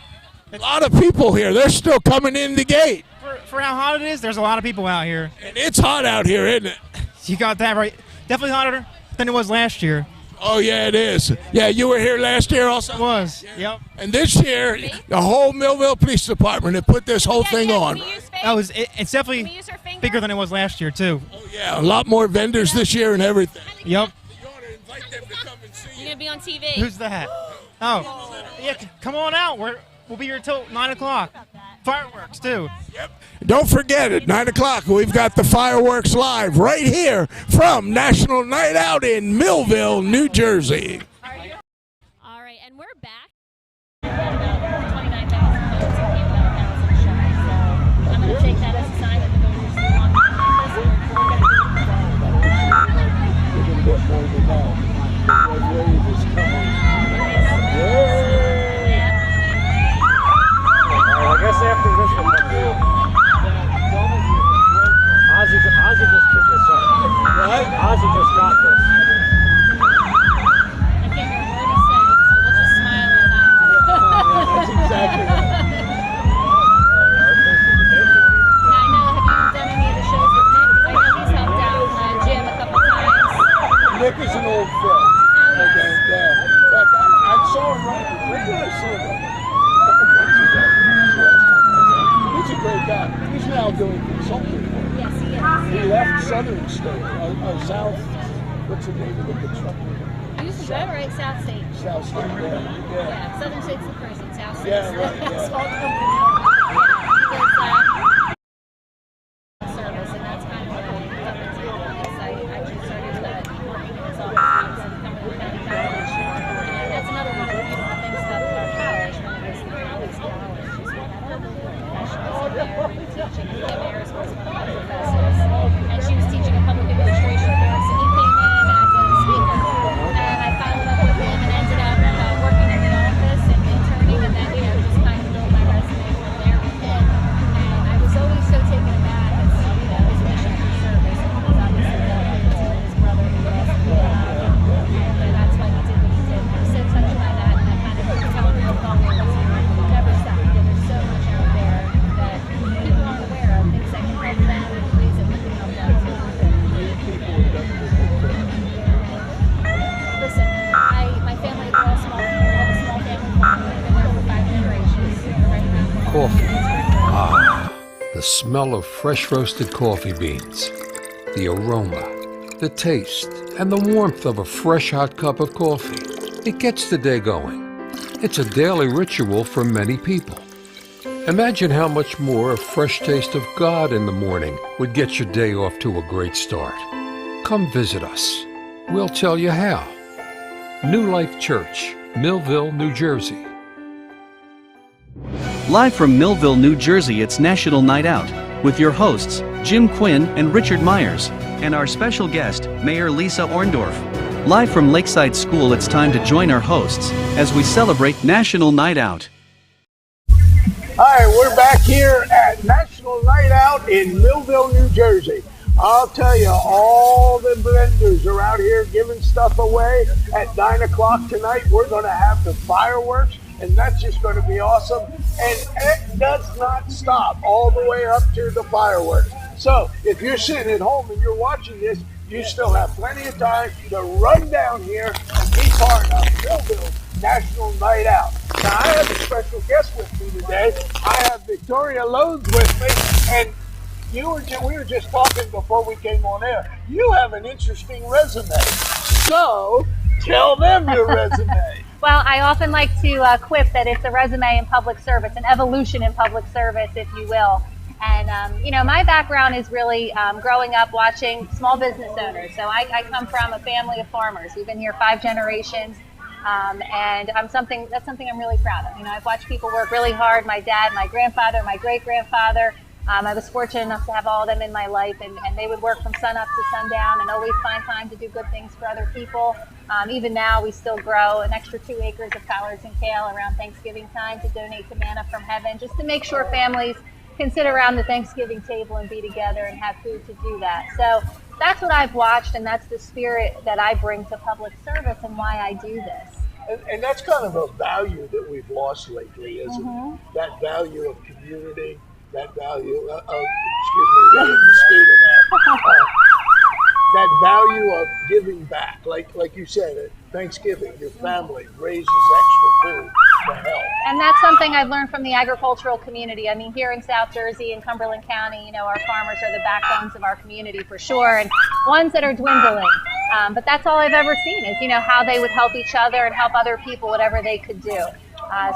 A lot of people here. They're still coming in the gate. For how hot it is, there's a lot of people out here. And it's hot out here, isn't it? You got that right. Definitely hotter than it was last year. Oh, yeah, it is. Yeah, you were here last year also? It was, yep. And this year, the whole Millville Police Department have put this whole thing on. It's definitely bigger than it was last year, too. Oh, yeah, a lot more vendors this year and everything. Yep. You're going to be on TV. Who's that? Oh, yeah, come on out. We'll be here till 9 o'clock. Fireworks, too. Yep. Don't forget, at 9 o'clock, we've got the fireworks live right here from National Night Out in Millville, New Jersey. All right, and we're back. southern state, south, what's the name of the construction? You said right, South State. South State, yeah. Southern State's the prison, South State. Yeah, right, yeah. Small company. Service, and that's kind of what I got into. I actually started that office in Cumberland County College. And that's another one of the beautiful things about our college, when it was the College College, is we had all the professionals in there teaching. Kim Ayers was one of my professors, and she was teaching a public administration course, and he came in as a speaker. And I followed up with him and ended up working in the office and interning, and then, just kind of built my resume from there with him. And I was always so taken aback as, his mission for service, and he was obviously dedicated to his brother who lost him. And that's why he did what he did. I was so touched by that, and I kind of told him always, never stop. There's so much out there that people aren't aware of, things that can help them and ways that we can help them too. Listen, my family is all small people. We have a small family farm. We've been there for 5 generations. We're right around the corner. Coffee. Ah, the smell of fresh roasted coffee beans, the aroma, the taste, and the warmth of a fresh hot cup of coffee. It gets the day going. It's a daily ritual for many people. Imagine how much more a fresh taste of God in the morning would get your day off to a great start. Come visit us. We'll tell you how. New Life Church, Millville, New Jersey. Live from Millville, New Jersey, it's National Night Out, with your hosts, Jim Quinn and Richard Myers, and our special guest, Mayor Lisa Orndorff. Live from Lakeside School, it's time to join our hosts as we celebrate National Night Out. Hi, we're back here at National Night Out in Millville, New Jersey. I'll tell you, all the vendors are out here giving stuff away. At 9 o'clock tonight, we're going to have the fireworks, and that's just going to be awesome. And it does not stop all the way up to the fireworks. So if you're sitting at home and you're watching this, you still have plenty of time to run down here and be part of Millville's National Night Out. Now, I have a special guest with me today. I have Victoria Loads with me, and we were just talking before we came on air. You have an interesting resume. So tell them your resume. Well, I often like to quip that it's a resume in public service, an evolution in public service, if you will. And, my background is really growing up watching small business owners. So I come from a family of farmers. We've been here 5 generations. And that's something I'm really proud of. I've watched people work really hard. My dad, my grandfather, my great-grandfather. I was fortunate enough to have all of them in my life, and they would work from sun up to sundown and always find time to do good things for other people. Even now, we still grow an extra 2 acres of collards and kale around Thanksgiving time to donate to Manna from Heaven, just to make sure families can sit around the Thanksgiving table and be together and have food to do that. So that's what I've watched, and that's the spirit that I bring to public service and why I do this. And that's kind of a value that we've lost lately, isn't it? That value of community, that value of, that value of giving back. Like you said, at Thanksgiving, your family raises extra food to help. And that's something I've learned from the agricultural community. I mean, here in South Jersey and Cumberland County, our farmers are the backbones of our community for sure, and ones that are dwindling. But that's all I've ever seen is, how they would help each other and help other people, whatever they could do.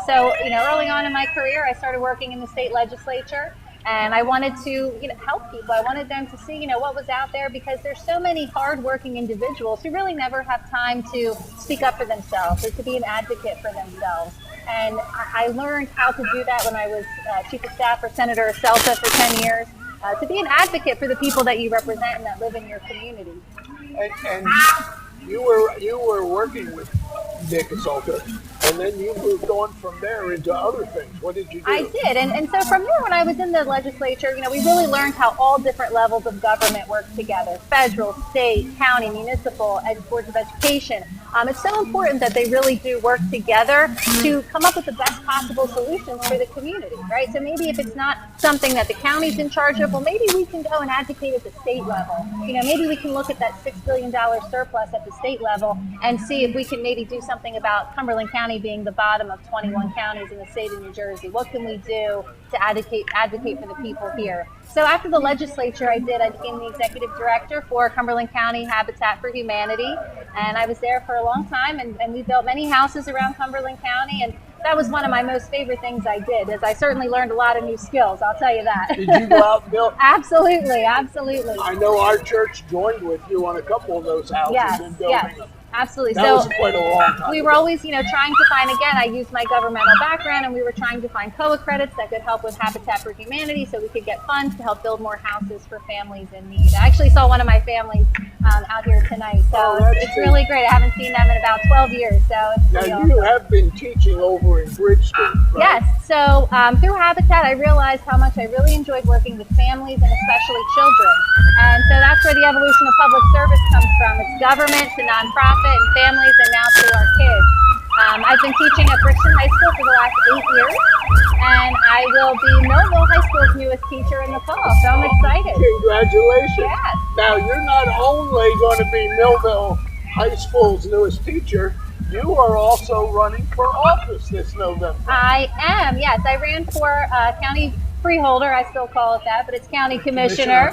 So early on in my career, I started working in the state legislature, and I wanted to, help people. I wanted them to see, what was out there, because there's so many hardworking individuals who really never have time to speak up for themselves or to be an advocate for themselves. And I learned how to do that when I was chief of staff for Senator Selsa for 10 years, to be an advocate for the people that you represent and that live in your community. And you were working with Nick Asalta, and then you moved on from there into other things. What did you do? I did, and so from there, when I was in the legislature, we really learned how all different levels of government work together: federal, state, county, municipal, and boards of education. It's so important that they really do work together to come up with the best possible solutions for the community, right? So maybe if it's not something that the county's in charge of, well, maybe we can go and advocate at the state level. Maybe we can look at that $6 billion surplus at the state level and see if we can maybe do something about Cumberland County County being the bottom of 21 counties in the state of New Jersey. What can we do to advocate for the people here? So after the legislature I became the executive director for Cumberland County Habitat for Humanity, and I was there for a long time, and we built many houses around Cumberland County, and that was one of my most favorite things I did, as I certainly learned a lot of new skills, I'll tell you that. Did you go out and build? Absolutely, absolutely. I know our church joined with you on a couple of those houses and building them. Absolutely. That was quite a long time. We were always, trying to find, again, I used my governmental background, and we were trying to find COA credits that could help with Habitat for Humanity so we could get funds to help build more houses for families in need. I actually saw one of my families out here tonight, so it's really great. I haven't seen them in about 12 years, so it's now pretty you awesome. have been teaching over in Bridge Street, right? Yes, so through Habitat, I realized how much I really enjoyed working with families and especially children. And so that's where the evolution of public service comes from. It's government to nonprofit and families and now to our kids. I've been teaching at Brixton High School for the last 8 years, and I will be Millville High School's newest teacher in the fall, so I'm excited. Congratulations. Yes. Now, you're not only going to be Millville High School's newest teacher, you are also running for office this November. I am, yes. I ran for county freeholder, I still call it that, but it's county commissioner.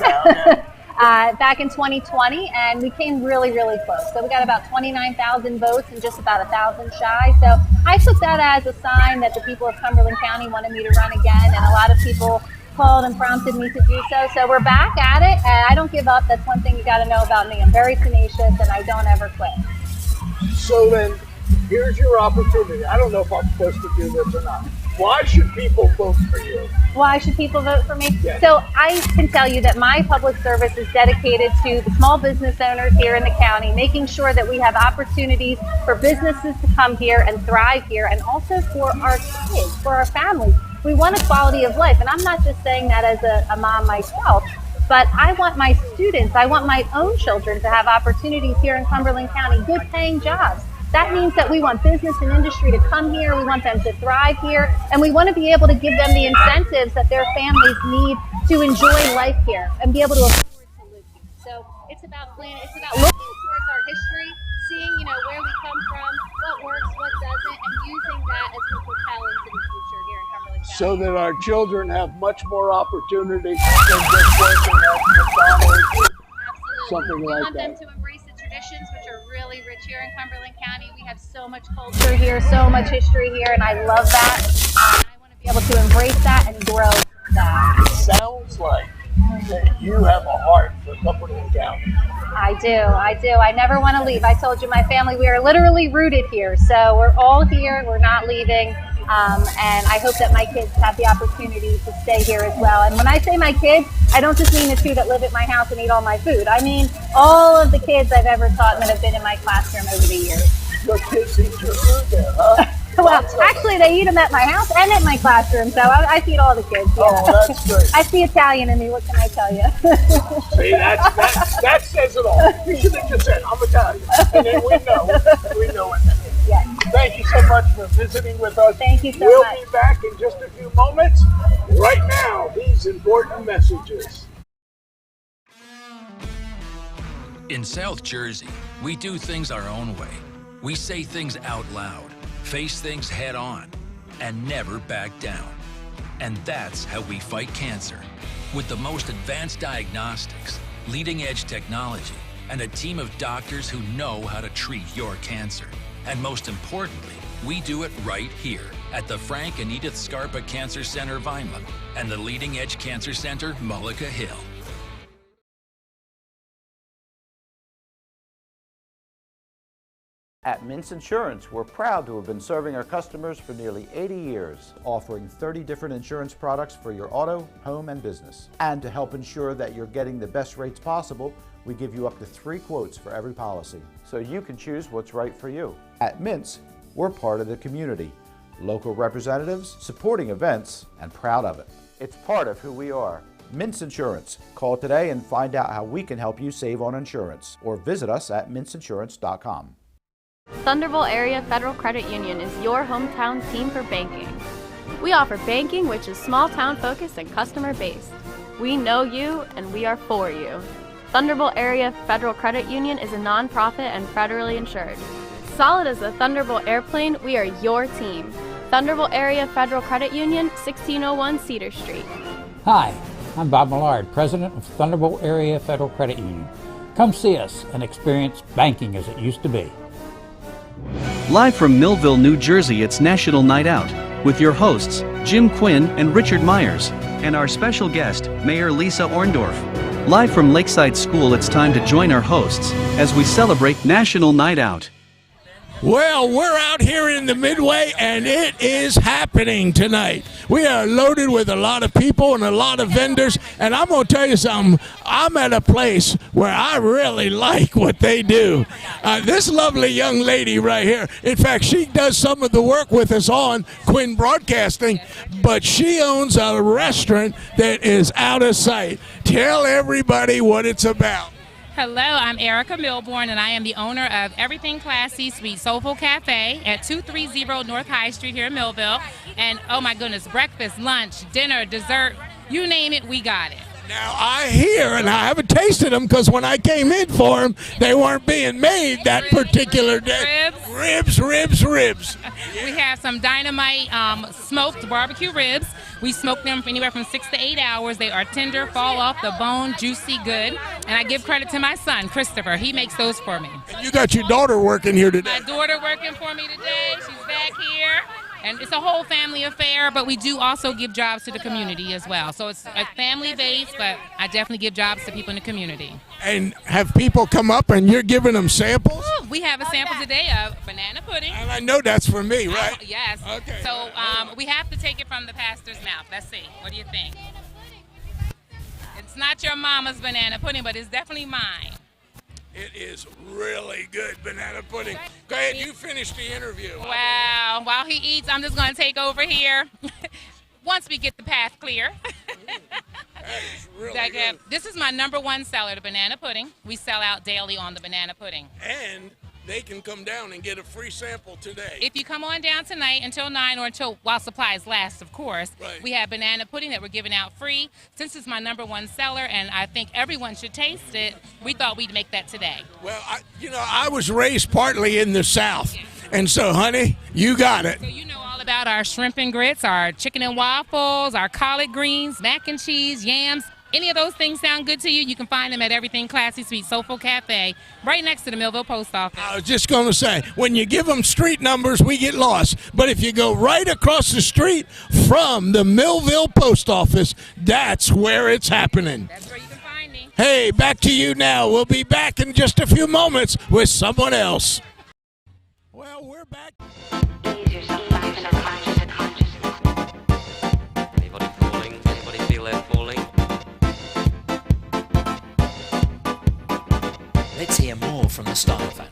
Back in 2020, and we came really, really close. So we got about 29,000 votes and just about 1,000 shy. So I took that as a sign that the people of Cumberland County wanted me to run again, and a lot of people called and prompted me to do so. So we're back at it, and I don't give up. That's one thing you got to know about me. I'm very tenacious, and I don't ever quit. So then, here's your opportunity. I don't know if I'm supposed to do this or not. Why should people vote for you? Why should people vote for me? Yes. So I can tell you that my public service is dedicated to the small business owners here in the county, making sure that we have opportunities for businesses to come here and thrive here, and also for our kids, for our families. We want a quality of life, and I'm not just saying that as a mom myself, but I want my students, I want my own children to have opportunities here in Cumberland County, good paying jobs. That means that we want business and industry to come here, we want them to thrive here, and we want to be able to give them the incentives that their families need to enjoy life here and be able to afford to live here. So it's about planning, it's about looking towards our history, seeing, where we come from, what works, what doesn't, and using that as the propel into the future here in Cumberland County. So that our children have much more opportunity than just working at McDonald's. Something we like want that. them to embrace the traditions, which are really rich here in Cumberland County. We have so much culture here, so much history here, and I love that. And I want to be able to embrace that and grow that. It sounds like that you have a heart for Cumberland County. I do. I never want to leave. I told you, my family, we are literally rooted here. So we're all here. We're not leaving. And I hope that my kids have the opportunity to stay here as well. And when I say my kids, I don't just mean the two that live at my house and eat all my food. I mean all of the kids I've ever taught and that have been in my classroom over the years. Your kids eat your food there, huh? Well, actually, they eat them at my house and at my classroom, so I feed all the kids. Yeah. Oh, that's great. That's the Italian in me, what can I tell you? See, that says it all. You should have just said, I'm Italian. And then we know it. Yes. Thank you so much for visiting with us. Thank you so we'll much. We'll be back in just a few moments. Right now, these important messages. In South Jersey, we do things our own way. We say things out loud, face things head on, and never back down. And that's how we fight cancer. With the most advanced diagnostics, leading-edge technology, and a team of doctors who know how to treat your cancer. And most importantly, we do it right here at the Frank and Edith Scarpa Cancer Center, Vineland, and the Leading Edge Cancer Center, Mullica Hill. At Mince Insurance, we're proud to have been serving our customers for nearly 80 years, offering 30 different insurance products for your auto, home, and business. And to help ensure that you're getting the best rates possible, we give you up to 3 quotes for every policy, so you can choose what's right for you. At Mince, we're part of the community, local representatives, supporting events, and proud of it. It's part of who we are. Mince Insurance. Call today and find out how we can help you save on insurance, or visit us at minceinsurance.com. Thunderville Area Federal Credit Union is your hometown team for banking. We offer banking which is small town focused and customer based. We know you and we are for you. Thunderville Area Federal Credit Union is a nonprofit and federally insured. Solid as a Thunderville airplane, we are your team. Thunderville Area Federal Credit Union, 1601 Cedar Street. Hi, I'm Bob Millard, President of Thunderville Area Federal Credit Union. Come see us and experience banking as it used to be. Live from Millville, New Jersey, it's National Night Out, with your hosts, Jim Quinn and Richard Myers, and our special guest, Mayor Lisa Orndorff. Live from Lakeside School, it's time to join our hosts as we celebrate National Night Out. Well, we're out here in the Midway, and it is happening tonight. We are loaded with a lot of people and a lot of vendors, and I'm going to tell you something. I'm at a place where I really like what they do. This lovely young lady right here, in fact, she does some of the work with us on Quinn Broadcasting, but she owns a restaurant that is out of sight. Tell everybody what it's about. Hello, I'm Erica Milbourne, and I am the owner of Everything Classy Sweet Soulful Cafe at 230 North High Street here in Millville. And oh my goodness, breakfast, lunch, dinner, dessert, you name it, we got it. Now, I hear, and I haven't tasted them because when I came in for them, they weren't being made that particular day. Ribs. We have some dynamite smoked barbecue ribs. We smoke them for anywhere from 6 to 8 hours. They are tender, fall off the bone, juicy, good. And I give credit to my son, Christopher. He makes those for me. And you got your daughter working here today. My daughter working for me today. She's back here. And it's a whole family affair, but we do also give jobs to the community as well. So it's a family base, but I definitely give jobs to people in the community. And have people come up and you're giving them samples? Ooh, we have a sample today of banana pudding. And I know that's for me, right? Yes. Okay. So we have to take it from the pastor's mouth. Let's see. What do you think? It's not your mama's banana pudding, but it's definitely mine. It is really good banana pudding. Go ahead, you finish the interview. Wow. While he eats, I'm just going to take over here. Once we get the path clear. That is really good. This is my #1 seller, the banana pudding. We sell out daily on the banana pudding. And they can come down and get a free sample today. If you come on down tonight until 9 or until while supplies last, of course, right. We have banana pudding that we're giving out free. Since it's my #1 seller and I think everyone should taste it, we thought we'd make that today. Well, I was raised partly in the South. And so, honey, you got it. So you know all about our shrimp and grits, our chicken and waffles, our collard greens, mac and cheese, yams. Any of those things sound good to you, you can find them at Everything Classy Sweet Soulful Cafe, right next to the Millville Post Office. I was just going to say, when you give them street numbers, we get lost. But if you go right across the street from the Millville Post Office, that's where it's happening. That's where you can find me. Hey, back to you now. We'll be back in just a few moments with someone else. Well, we're back. Anybody falling? Anybody feel they're falling? Let's hear more from the Star Family.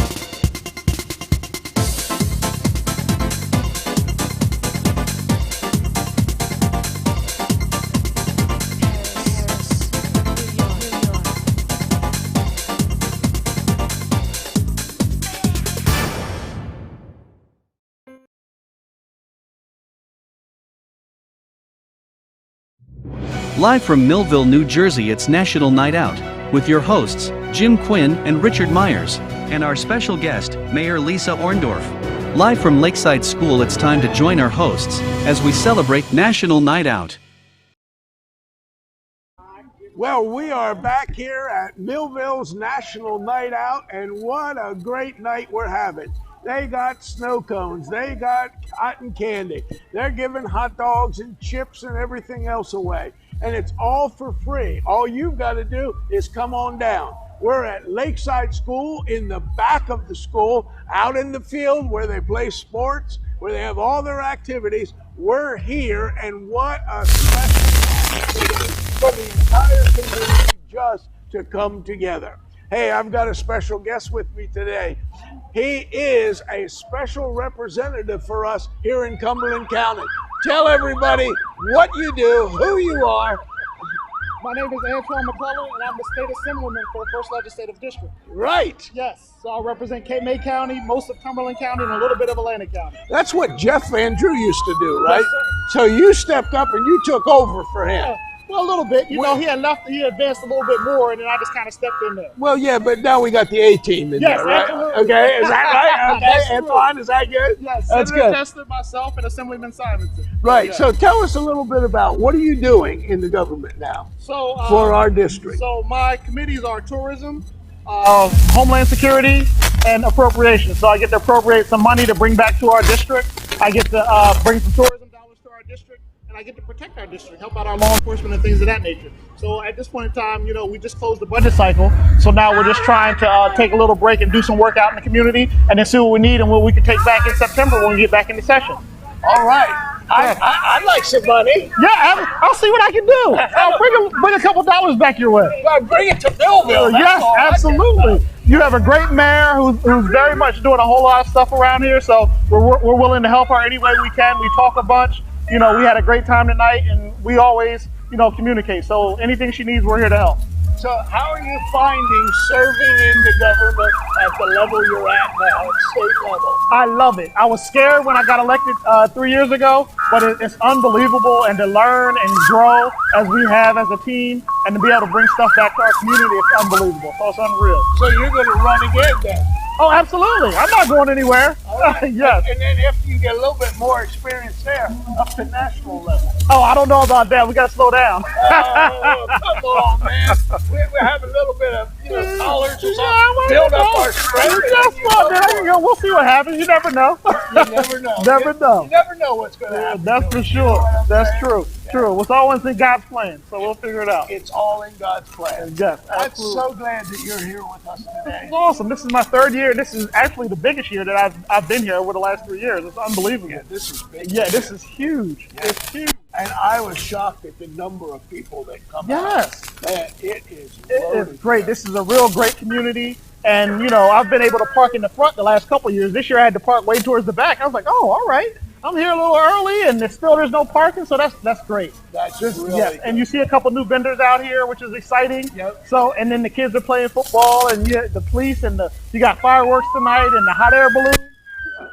Live from Millville, New Jersey, it's National Night Out, with your hosts, Jim Quinn and Richard Myers, and our special guest, Mayor Lisa Orndorff. Live from Lakeside School, it's time to join our hosts as we celebrate National Night Out. Well, we are back here at Millville's National Night Out, and what a great night we're having. They got snow cones, they got cotton candy, they're giving hot dogs and chips and everything else away. And it's all for free. All you've got to do is come on down. We're at Lakeside School, in the back of the school, out in the field where they play sports, where they have all their activities. We're here, and what a special opportunity for the entire community just to come together. Hey, I've got a special guest with me today. He is a special representative for us here in Cumberland County. Tell everybody what you do, who you are. My name is Antoine McClellan, and I'm the state assemblyman for the 1st Legislative District. Right. Yes, so I represent Cape May County, most of Cumberland County, and a little bit of Atlantic County. That's what Jeff Van Drew used to do, right? Yes, sir. So you stepped up and you took over for him. Well, a little bit. You know, he advanced a little bit more, and then I just kind of stepped in there. Well, yeah, but now we got the A team in there, right? Absolutely. Okay, is that right? Okay, Antoine, is that good? Yes, that's Senator good. Tester, myself, and Assemblyman Simonson. Right. Yeah. So tell us a little bit about what are you doing in the government now for our district? So my committees are tourism, Homeland Security, and appropriations. So I get to appropriate some money to bring back to our district. I get to bring some tourism dollars to our district, and I get to protect our district, help out our law enforcement and things of that nature. So at this point in time, you know, we just closed the budget cycle. So now we're just trying to take a little break and do some work out in the community, and then see what we need and what we can take back in September when we get back into session. All right. I'd like some money. Yeah, I'll see what I can do. I'll bring a couple dollars back your way. Well, bring it to Millville. Yes, absolutely. You have a great mayor who's very much doing a whole lot of stuff around here, so we're willing to help her any way we can. We talk a bunch. You know, we had a great time tonight, and we always, you know, communicate. So anything she needs, we're here to help. So how are you finding serving in the government at the level you're at now, at state level? I love it. I was scared when I got elected 3 years ago, but it's unbelievable. And to learn and grow as we have as a team, and to be able to bring stuff back to our community, it's unbelievable. So it's unreal. So you're going to run again then? Oh, absolutely. I'm not going anywhere. Right. Yes. And then after you get a little bit more experience there, up to national level. Oh, I don't know about that. We got to slow down. Oh, come on, man. We have a little bit of, college or something. Build up our strength. We'll see what happens. You never know. You never know. Never know. You never know what's going to happen. That's for sure. That's true. True. It's always in God's plan, so we'll figure it out. It's all in God's plan. Yes, I'm absolutely. so glad that you're here with us today. It's awesome. This is my third year. This is actually the biggest year that I've been here over the last 3 years. It's unbelievable. Yeah, this is big. Yeah, this is huge. Yeah. It's huge. And I was shocked at the number of people that come Yes. out. Man, it is great. This is a real great community. And, you know, I've been able to park in the front the last couple of years. This year I had to park way towards the back. I was like, oh, all right. I'm here a little early, and there's no parking, so that's great. That's really yes. good. And you see a couple new vendors out here, which is exciting. Yep. So, and then the kids are playing football, and the police, and you got fireworks tonight, and the hot air balloon.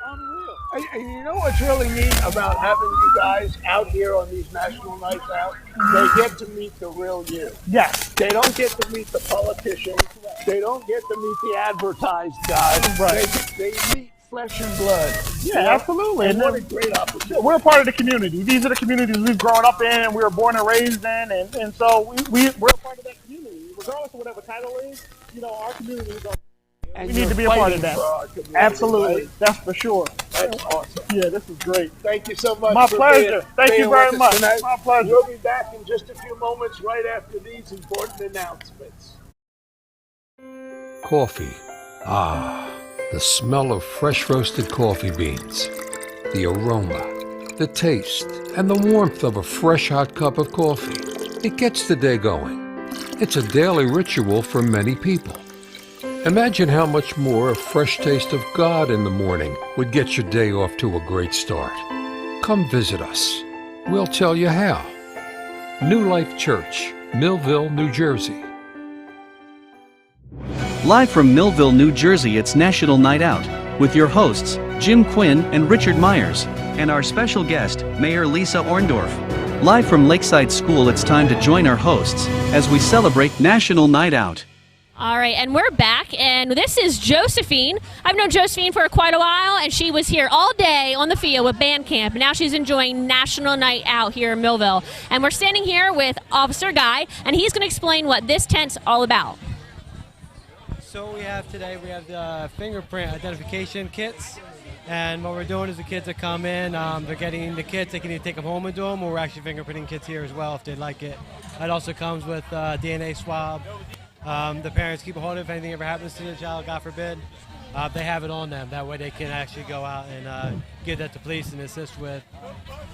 Unreal. And you know what's really neat about having you guys out here on these national nights out? They get to meet the real you. Yes. They don't get to meet the politicians. They don't get to meet the advertised guys. Right. They meet flesh and blood. Yeah, absolutely. And what a great opportunity. We're a part of the community. These are the communities we've grown up in, and we were born and raised in, and so we're a part of that community. Regardless of whatever title is, you know, our community is we need to be a part of that. Absolutely. Right? That's for sure. That's awesome. Yeah, this is great. Thank you so much. My pleasure. Thank you very much. Tonight. My pleasure. We'll be back in just a few moments right after these important announcements. Coffee. Ah, the smell of fresh roasted coffee beans. The aroma, the taste, and the warmth of a fresh hot cup of coffee. It gets the day going. It's a daily ritual for many people. Imagine how much more a fresh taste of God in the morning would get your day off to a great start. Come visit us. We'll tell you how. New Life Church, Millville, New Jersey. Live from Millville, New Jersey, it's National Night Out with your hosts, Jim Quinn and Richard Myers, and our special guest, Mayor Lisa Horndorf. Live from Lakeside School, it's time to join our hosts as we celebrate National Night Out. All right, and we're back, and this is Josephine. I've known Josephine for quite a while, and she was here all day on the field with band camp. Now she's enjoying National Night Out here in Millville. And we're standing here with Officer Guy, and he's going to explain what this tent's all about. So we have the fingerprint identification kits, and what we're doing is the kids that come in, they're getting the kits, they can either take them home and do them, or we're actually fingerprinting kits here as well if they'd like it. It also comes with DNA swab. The parents keep a hold of it if anything ever happens to the child, God forbid. They have it on them. That way they can actually go out and give that to police and assist with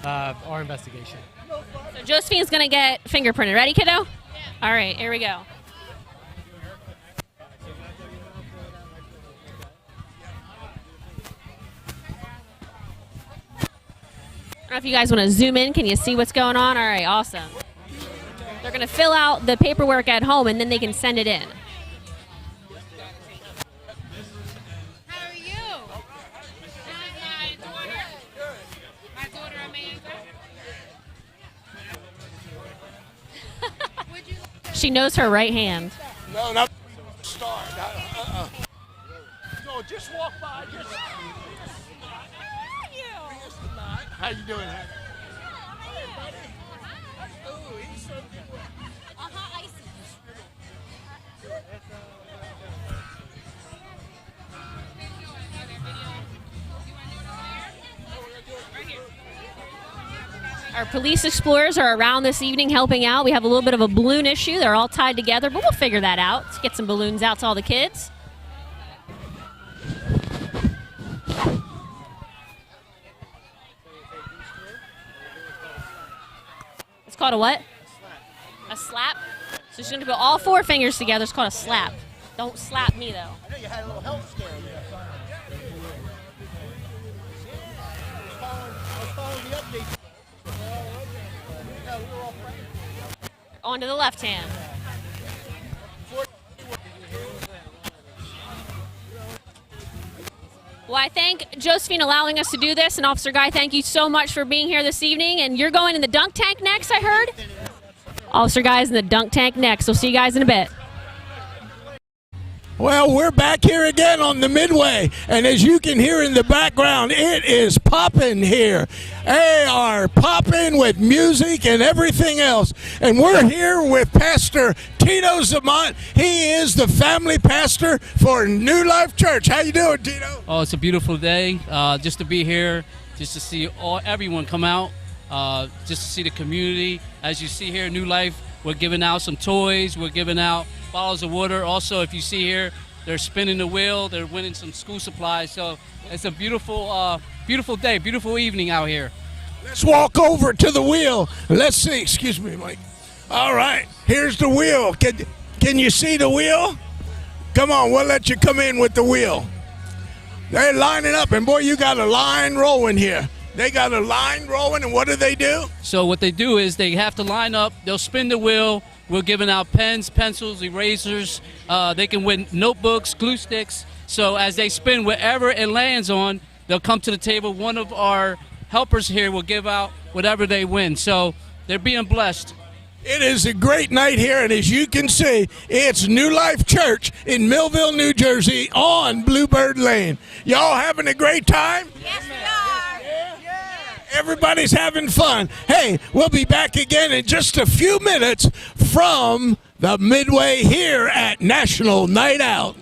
our investigation. So Josephine's going to get fingerprinted. Ready, kiddo? Yeah. All right, here we go. I don't know if you guys want to zoom in. Can you see what's going on? All right, awesome. They're going to fill out the paperwork at home, and then they can send it in. How are you? My daughter. My daughter Amanda. she knows her right hand. No, not start. No, just walk by. Just. How you doing? Oh, he's so good. Icy. Our police explorers are around this evening helping out. We have a little bit of a balloon issue. They're all tied together, but we'll figure that out. Let's get some balloons out to all the kids. It's called a what? A slap. So she's going to put all 4 fingers together. It's called a slap. Don't slap me, though. I know you had a little health scare there. I was following the updates. Yeah, we were all friends. On to the left hand. Well, I thank Josephine allowing us to do this, and Officer Guy, thank you so much for being here this evening. And you're going in the dunk tank next, I heard? Officer Guy's in the dunk tank next. We'll see you guys in a bit. Well, we're back here again on the Midway, and as you can hear in the background, it is popping here. They are popping with music and everything else. And we're here with Pastor Tito Zamont. He is the family pastor for New Life Church. How you doing, Tito? Oh, it's a beautiful day just to be here, just to see everyone come out, just to see the community. As you see here, New Life, we're giving out some toys. We're giving out bottles of water. Also, if you see here, they're spinning the wheel. They're winning some school supplies. So it's a beautiful, beautiful day, beautiful evening out here. Let's walk over to the wheel. Let's see. Excuse me, Mike. All right, here's the wheel. Can you see the wheel? Come on, we'll let you come in with the wheel. They're lining up, and boy, you got a line rolling here. They got a line rolling, and what do? So what they do is they have to line up. They'll spin the wheel. We're giving out pens, pencils, erasers. They can win notebooks, glue sticks. So as they spin, wherever it lands on, they'll come to the table. One of our helpers here will give out whatever they win. So they're being blessed. It is a great night here, and as you can see, it's New Life Church in Millville, New Jersey on Bluebird Lane. Y'all having a great time? Yes, we are. Everybody's having fun. Hey, we'll be back again in just a few minutes from the Midway here at National Night Out.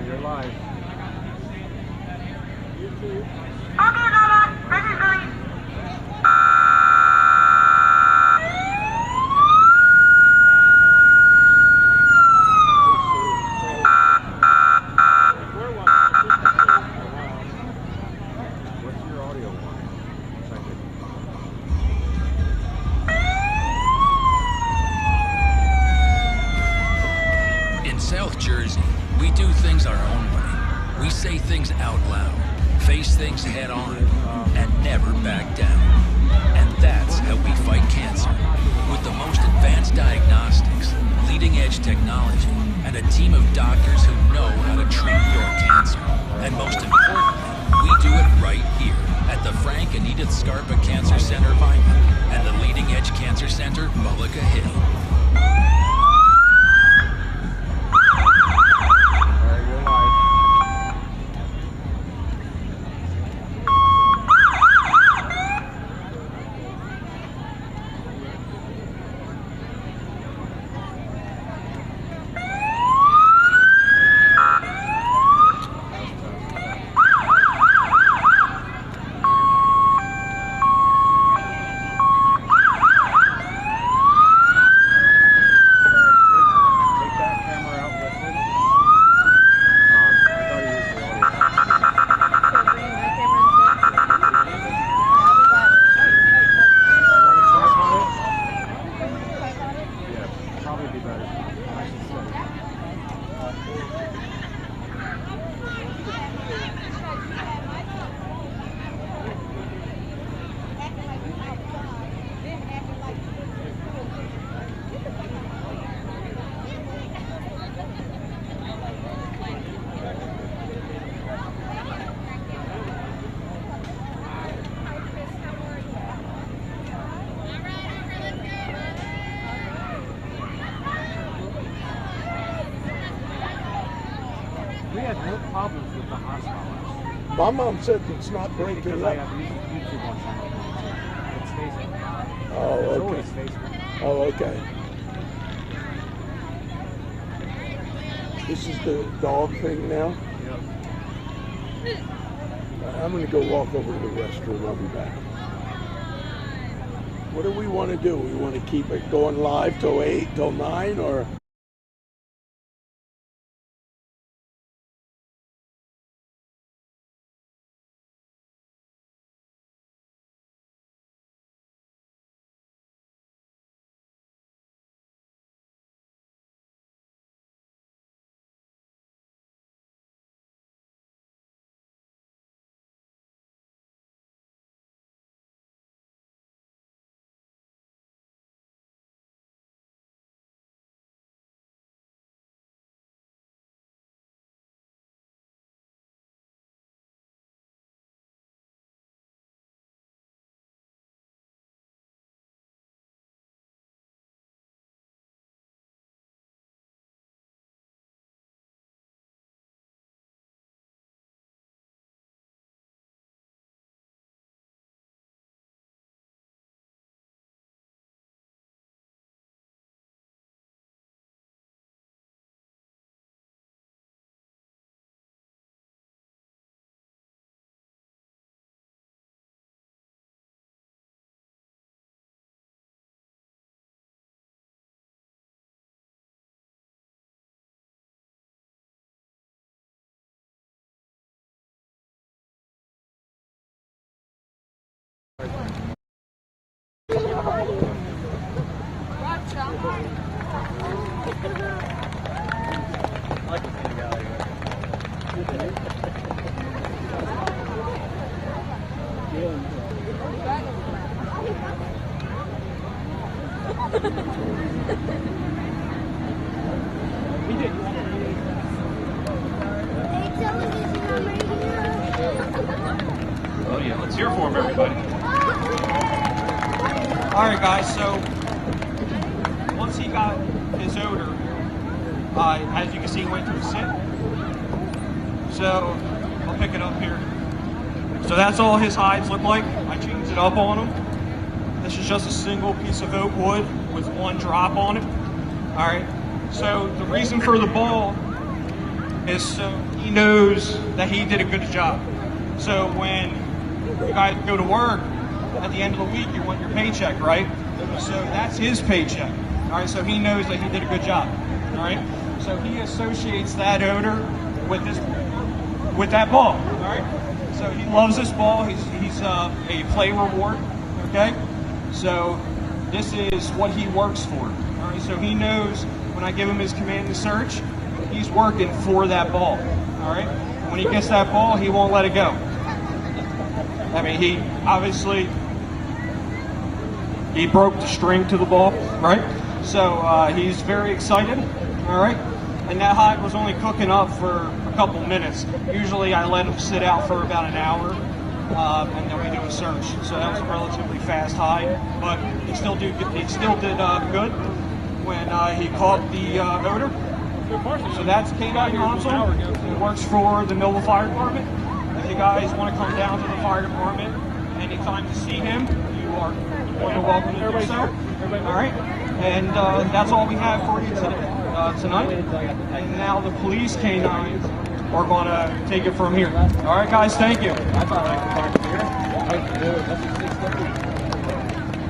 You're live. In South Jersey, we do things our own way. We say things out loud, face things head on, and never back down. And that's how we fight cancer. With the most advanced diagnostics, leading-edge technology, and a team of doctors who know how to treat your cancer. And most importantly, we do it right here at the Frank and Edith Scarpa Cancer Center, Vineland, and the Leading Edge Cancer Center, Mullica Hill. No problems with the hostile. My mom said it's not breaking Because up. I have YouTube on channel. It's Facebook. Oh, It's okay. always Facebook. Oh, okay. This is the dog thing now? Yep. I'm going to go walk over to the restroom. I'll be back. What do we want to do? We want to keep it going live till 8, till 9, or? Oh yeah, let's hear for him, everybody. All right, guys. So once he got his odor, as you can see, he went to a sit. So I'll pick it up here. So that's all his hides look like. I changed it up on him. This is just a single piece of oak wood with one drop on it. All right. So the reason for the ball is so he knows that he did a good job. So when you guys go to work at the end of the week, you want your paycheck, right? So that's his paycheck. All right. So he knows that he did a good job. All right. So he associates that odor with that ball. All right. So he loves this ball. He's a play reward. Okay. So this is what he works for. All right. So he knows when I give him his command to search, he's working for that ball. All right. And when he gets that ball, he won't let it go. I mean, he obviously broke the string to the ball, right? So he's very excited. All right. And that hide was only cooking up for a couple minutes. Usually I let him sit out for about an hour, and then we do a search. So that was a relatively fast hide, but he still did good when he caught the odor. So that's Canine Handler. He works for the Millville Fire Department. If you guys want to come down to the fire department anytime to see him, you are more than welcome to do so. All right. And that's all we have for you tonight. And now the police canines are going to take it from here. All right, guys, thank you.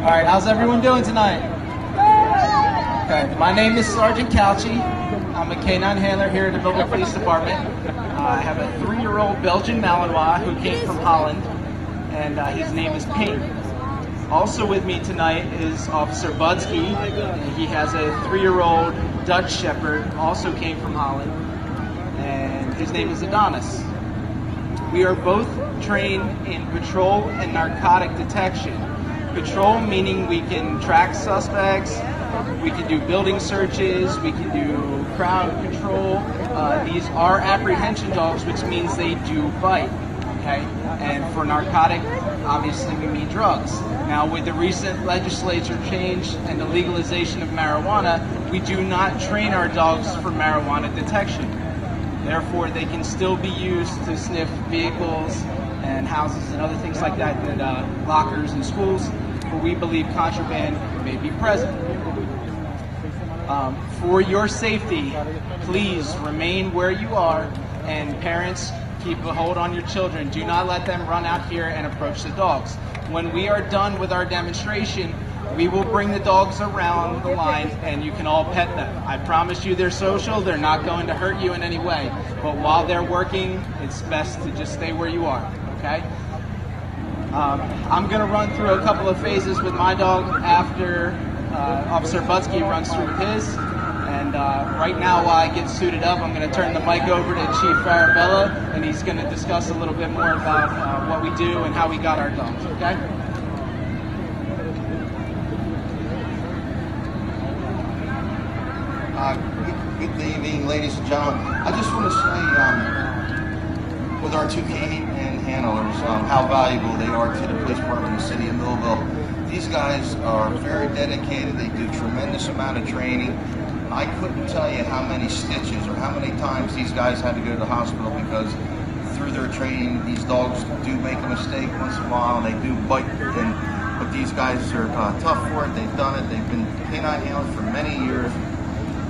All right, how's everyone doing tonight? Okay, my name is Sergeant Calci. I'm a canine handler here at the Millville Police Department. I have a 3-year-old Belgian Malinois who came from Holland, and his name is Pink. Also with me tonight is Officer Budsky. He has a 3-year-old Dutch Shepherd, also came from Holland, and his name is Adonis. We are both trained in patrol and narcotic detection. Patrol meaning we can track suspects, we can do building searches, we can do crowd control. These are apprehension dogs, which means they do bite. Okay, and for narcotic, obviously we mean drugs. Now with the recent legislature change and the legalization of marijuana, we do not train our dogs for marijuana detection. Therefore, they can still be used to sniff vehicles and houses and other things like that, lockers in schools, where we believe contraband may be present. For your safety, please remain where you are, and parents, keep a hold on your children. Do not let them run out here and approach the dogs. When we are done with our demonstration, we will bring the dogs around the line and you can all pet them. I promise you they're social, they're not going to hurt you in any way. But while they're working, it's best to just stay where you are, okay? I'm gonna run through a couple of phases with my dog after Officer Butsky runs through his. And right now, while I get suited up, I'm going to turn the mic over to Chief Farabella, and he's going to discuss a little bit more about what we do and how we got our dogs, okay? Good evening, ladies and gentlemen. I just want to say, with our two canine handlers, how valuable they are to the police department in the city of Millville. These guys are very dedicated. They do a tremendous amount of training. I couldn't tell you how many stitches or how many times these guys had to go to the hospital because through their training, these dogs do make a mistake once in a while and they do bite. But these guys are tough for it. They've done it. They've been canine handlers for many years.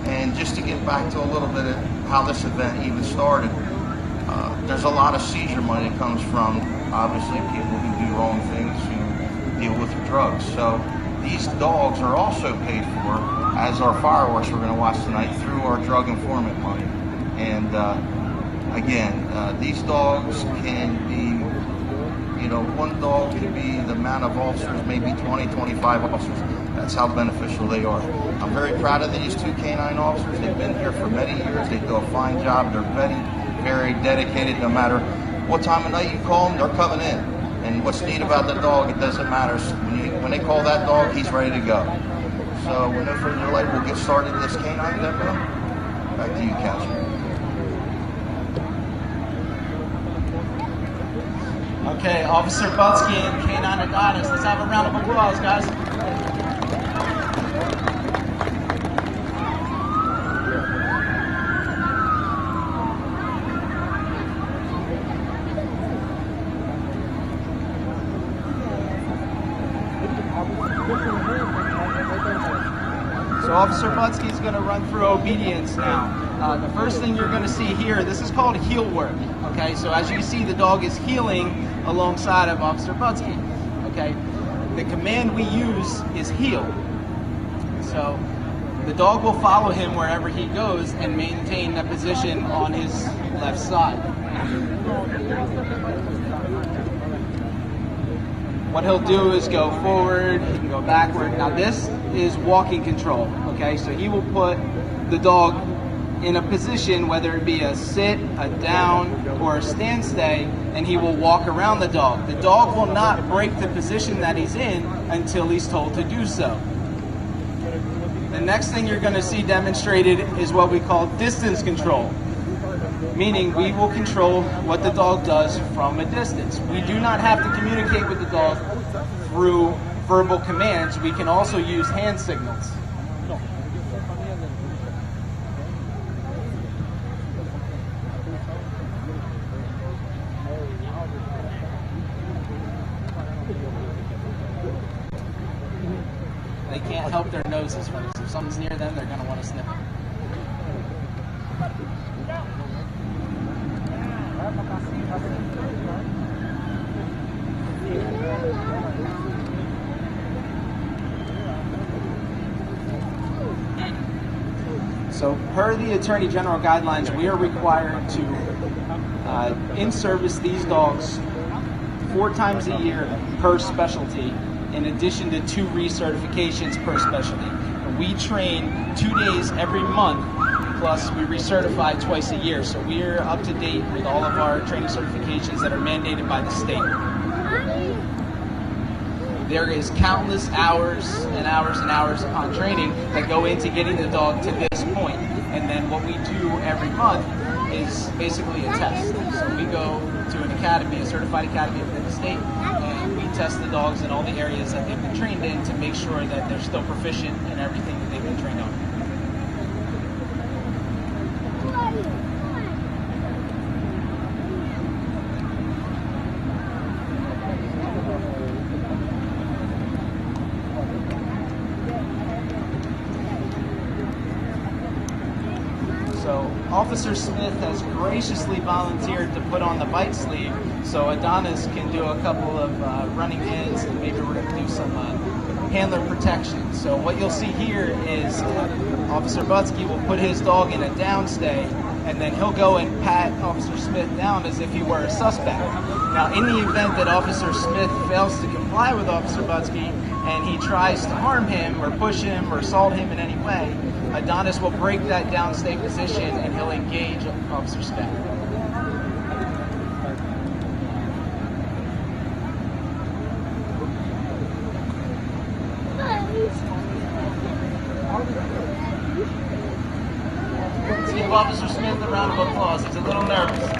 And just to get back to a little bit of how this event even started, there's a lot of seizure money that comes from, obviously, people who do wrong things, who deal with drugs. So these dogs are also paid for, as our fireworks we're going to watch tonight, through our drug informant money. And again, these dogs can be, one dog can be the amount of officers, maybe 20, 25 officers. That's how beneficial they are. I'm very proud of these two canine officers. They've been here for many years. They do a fine job. They're very dedicated. No matter what time of night you call them, they're coming in. And what's neat about the dog, it doesn't matter. When they call that dog, he's ready to go. So with no further delay, we'll get started with this canine demo. Back to you, Couch. Okay, Officer Butsky and Canine Adonis. Let's have a round of applause, guys. So Officer Butsky is going to run through obedience now. The first thing you're going to see here, this is called heel work. Okay, so as you see, the dog is heeling alongside of Officer Butsky. Okay, the command we use is heel. So the dog will follow him wherever he goes and maintain that position on his left side. What he'll do is go forward, he can go backward. Now this is walking control, okay? So he will put the dog in a position, whether it be a sit, a down, or a stand stay, and he will walk around the dog. The dog will not break the position that he's in until he's told to do so. The next thing you're going to see demonstrated is what we call distance control, meaning we will control what the dog does from a distance. We do not have to communicate with the dog through verbal commands. We can also use hand signals. They can't help their noses, folks. If something's near them, they're going to want to sniff it. So per the Attorney General guidelines, we are required to in-service these dogs 4 times a year per specialty, in addition to 2 recertifications per specialty. We train 2 days every month, plus we recertify twice a year. So we are up to date with all of our training certifications that are mandated by the state. There is countless hours and hours and hours on training that go into getting the dog to this point. And then what we do every month is basically a test. So we go to an academy, a certified academy within the state, and we test the dogs in all the areas that they've been trained in to make sure that they're still proficient in everything that they've been trained on. Officer Smith has graciously volunteered to put on the bite sleeve, so Adonis can do a couple of running ins, and maybe we're going to do some handler protection. So what you'll see here is Officer Butsky will put his dog in a downstay, and then he'll go and pat Officer Smith down as if he were a suspect. Now, in the event that Officer Smith fails to comply with Officer Butsky and he tries to harm him or push him or assault him in any way, Adonis will break that downstay position and he'll engage Officer Smith. Let's give Officer Smith a round of applause. He's a little nervous.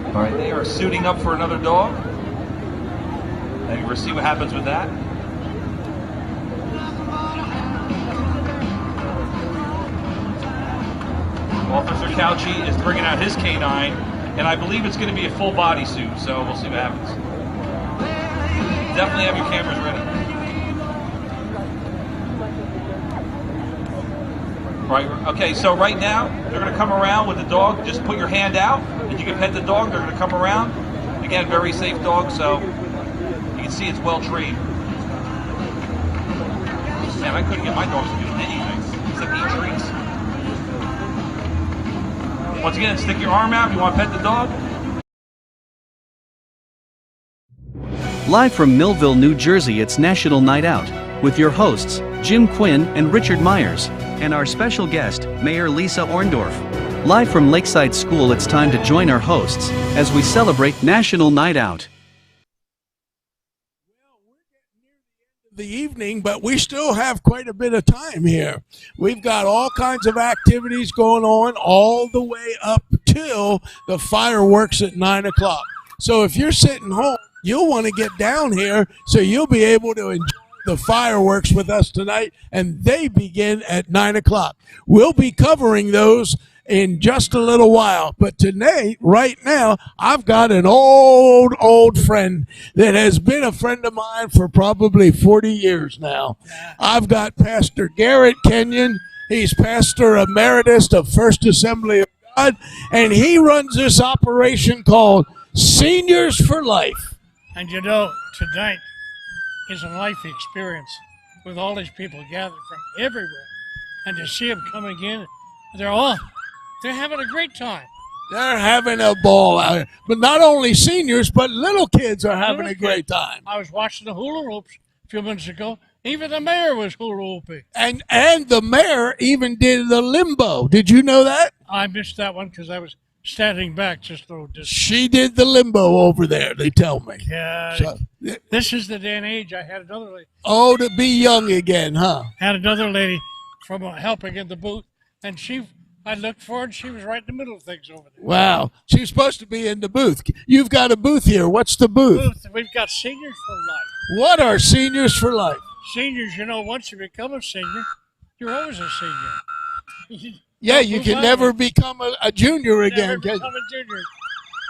All right, they are suiting up for another dog. And we'll see what happens with that. Officer Couchy is bringing out his canine, and I believe it's going to be a full body suit, so we'll see what happens. Definitely have your cameras ready. Right, okay, so right now, they're going to come around with the dog. Just put your hand out, and you can pet the dog. They're going to come around. Again, very safe dog, so you can see it's well trained. Man, I couldn't get my dogs to do anything except eat treats. Once again, stick your arm out if you want to pet the dog. Live from Millville, New Jersey, it's National Night Out, with your hosts, Jim Quinn and Richard Myers, and our special guest, Mayor Lisa Orndorf. Live from Lakeside School, it's time to join our hosts as we celebrate National Night Out. The evening, but we still have quite a bit of time here. We've got all kinds of activities going on all the way up till the fireworks at 9 o'clock. So if you're sitting home, you'll want to get down here so you'll be able to enjoy the fireworks with us tonight, and they begin at 9 o'clock. We'll be covering those in just a little while, but tonight, right now, I've got an old friend that has been a friend of mine for probably 40 years now. I've got Pastor Garrett Kenyon. He's pastor emeritus of First Assembly of God, and he runs this operation called Seniors for Life. And you know, tonight is a life experience with all these people gathered from everywhere, and to see them coming in, they're having a great time. They're having a ball out here. But not only seniors, but little kids are having a great time. I was watching the hula hoops a few minutes ago. Even the mayor was hula hooping. And the mayor even did the limbo. Did you know that? I missed that one because I was standing back just a little distance. She did the limbo over there, they tell me. Yeah. So, this is the day and age. I had another lady. Oh, to be young again, huh? Had another lady from helping in the booth, and I looked for her, and she was right in the middle of things over there. Wow. She's supposed to be in the booth. You've got a booth here. What's the booth? We've got Seniors for Life. What are Seniors for Life? Seniors, you know, once you become a senior, you're always a senior. Yeah, you can never become a junior again. Never become a junior.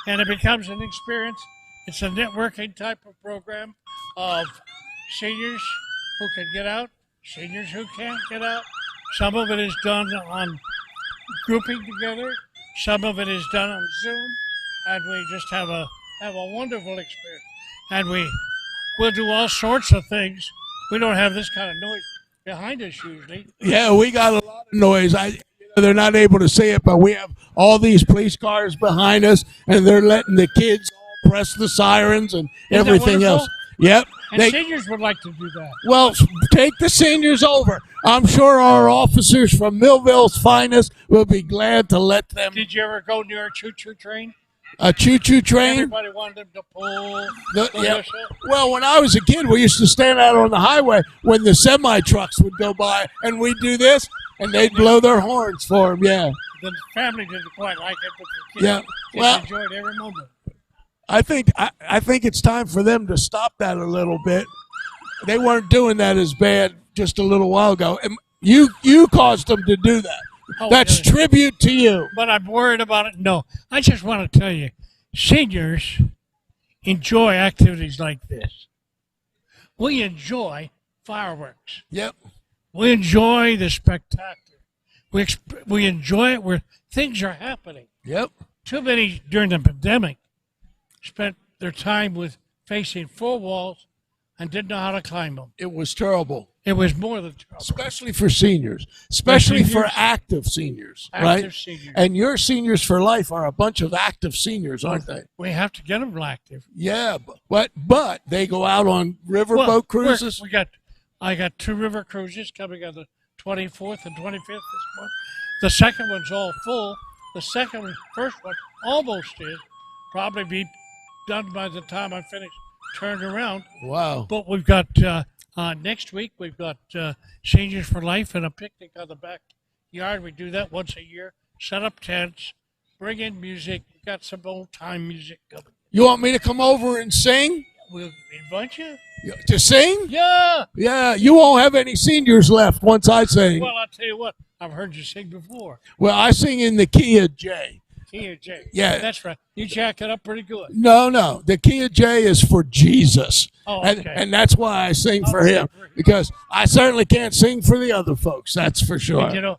And it becomes an experience. It's a networking type of program of seniors who can get out, seniors who can't get out. Some of it is done on grouping together. Some of it is done on Zoom, and we just have a wonderful experience. And we'll do all sorts of things. We don't have this kind of noise behind us usually. Yeah, we got a lot of noise. They're not able to see it, but we have all these police cars behind us, and they're letting the kids all press the sirens and Isn't that everything else. wonderful? Yep. And seniors would like to do that. Well, take the seniors over. I'm sure our officers from Millville's finest will be glad to let them. Did you ever go near a choo-choo train? A choo-choo train? Everybody wanted them to pull The- the yeah. whistle. Well, when I was a kid, we used to stand out on the highway when the semi-trucks would go by, and we'd do this, and they'd blow their horns for them, yeah. The family didn't quite like it, but the kids, Yeah. Well- enjoyed every moment. I think it's time for them to stop that a little bit. They weren't doing that as bad just a little while ago. And you caused them to do that. Oh, That's yeah. tribute to you. But I'm worried about it. No, I just want to tell you, seniors enjoy activities like this. We enjoy fireworks. Yep. We enjoy the spectacular. We enjoy it where things are happening. Yep. Too many during the pandemic spent their time with facing four walls and didn't know how to climb them. It was terrible. It was more than terrible. Especially for seniors. Especially for seniors. active seniors, Active right? seniors. And your seniors for life are a bunch of active seniors, aren't they? We have to get them active. Yeah, but they go out on riverboat cruises. I got 2 river cruises coming on the 24th and 25th this month. The second one's all full. The first one almost is. Probably be done by the time I finish turned around. Wow. But we've got next week we've got Seniors for Life and a picnic on the backyard. We do that once a year. Set up tents, bring in music. We've got some old time music coming. You want me to come over and sing? We'll invite you. To sing? Yeah. Yeah, you won't have any seniors left once I sing. Well, I'll tell you what. I've heard you sing before. Well, I sing in the key of J. Key of J. Yeah. That's right. You jack it up pretty good. No. The key of J is for Jesus. Oh, and, okay. and that's why I sing for him. Because I certainly can't sing for the other folks. That's for sure. And, you know,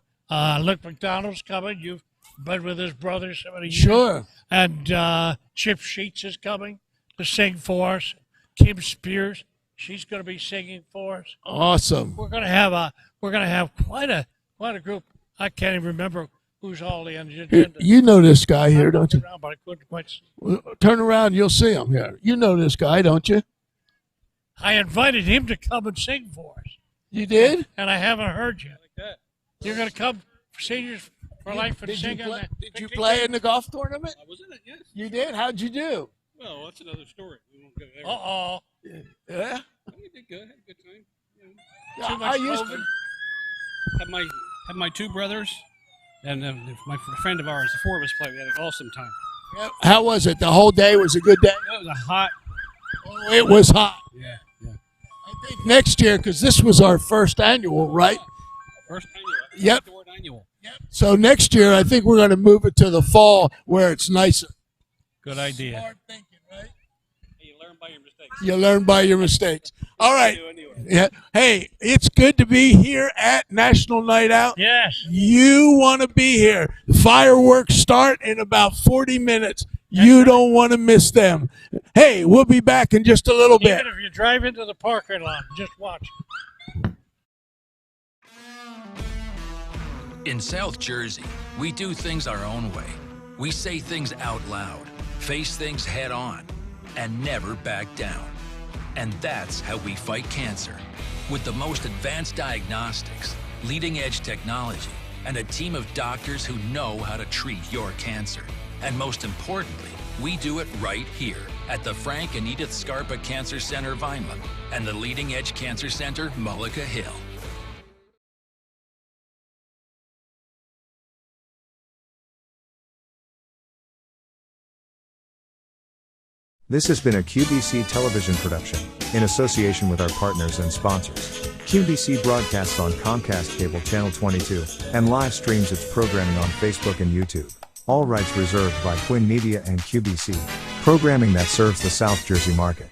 Luke McDonald's coming. You've been with his brother so many years. Sure. And Chip Sheets is coming to sing for us. Kim Spears, she's going to be singing for us. Awesome. We're going to have quite a group. I can't even remember who's all on the Here, agenda. you know this guy here, don't you? Around, but I couldn't quite see. Well, turn around, you'll see him here. You know this guy, don't you? I invited him to come and sing for us. You did? And I haven't heard you. You're going to come for Seniors for Life and sing on that. Did you play in the golf tournament? I was in it, yes. You did? How'd you do? Well, that's another story. We won't go there. Uh-oh. Yeah? We did good. Had a good time. Yeah, Too much I used COVID. to. Had my 2 brothers and my friend of ours. The 4 of us played. We had an awesome time. How was it? The whole day was a good day? It was a hot. Oh, it was hot. Yeah. I think next year, because this was our first annual, right? First annual. Yep. Outdoor annual. So next year, I think we're going to move it to the fall where it's nicer. Good idea. Smart thinking, right? You learn by your mistakes. You learn by your mistakes. All right. Yeah. Hey, it's good to be here at National Night Out. Yes. You want to be here. The fireworks start in about 40 minutes. You don't want to miss them. Hey, we'll be back in just a little bit. Even if you drive into the parking lot, just watch. In South Jersey, we do things our own way. We say things out loud, face things head on, and never back down. And that's how we fight cancer. With the most advanced diagnostics, leading-edge technology, and a team of doctors who know how to treat your cancer. And most importantly, we do it right here at the Frank and Edith Scarpa Cancer Center, Vineland, and the Leading Edge Cancer Center, Mullica Hill. This has been a QBC television production, in association with our partners and sponsors. QBC broadcasts on Comcast Cable Channel 22, and live streams its programming on Facebook and YouTube. All rights reserved by Quinn Media and QBC, programming that serves the South Jersey market.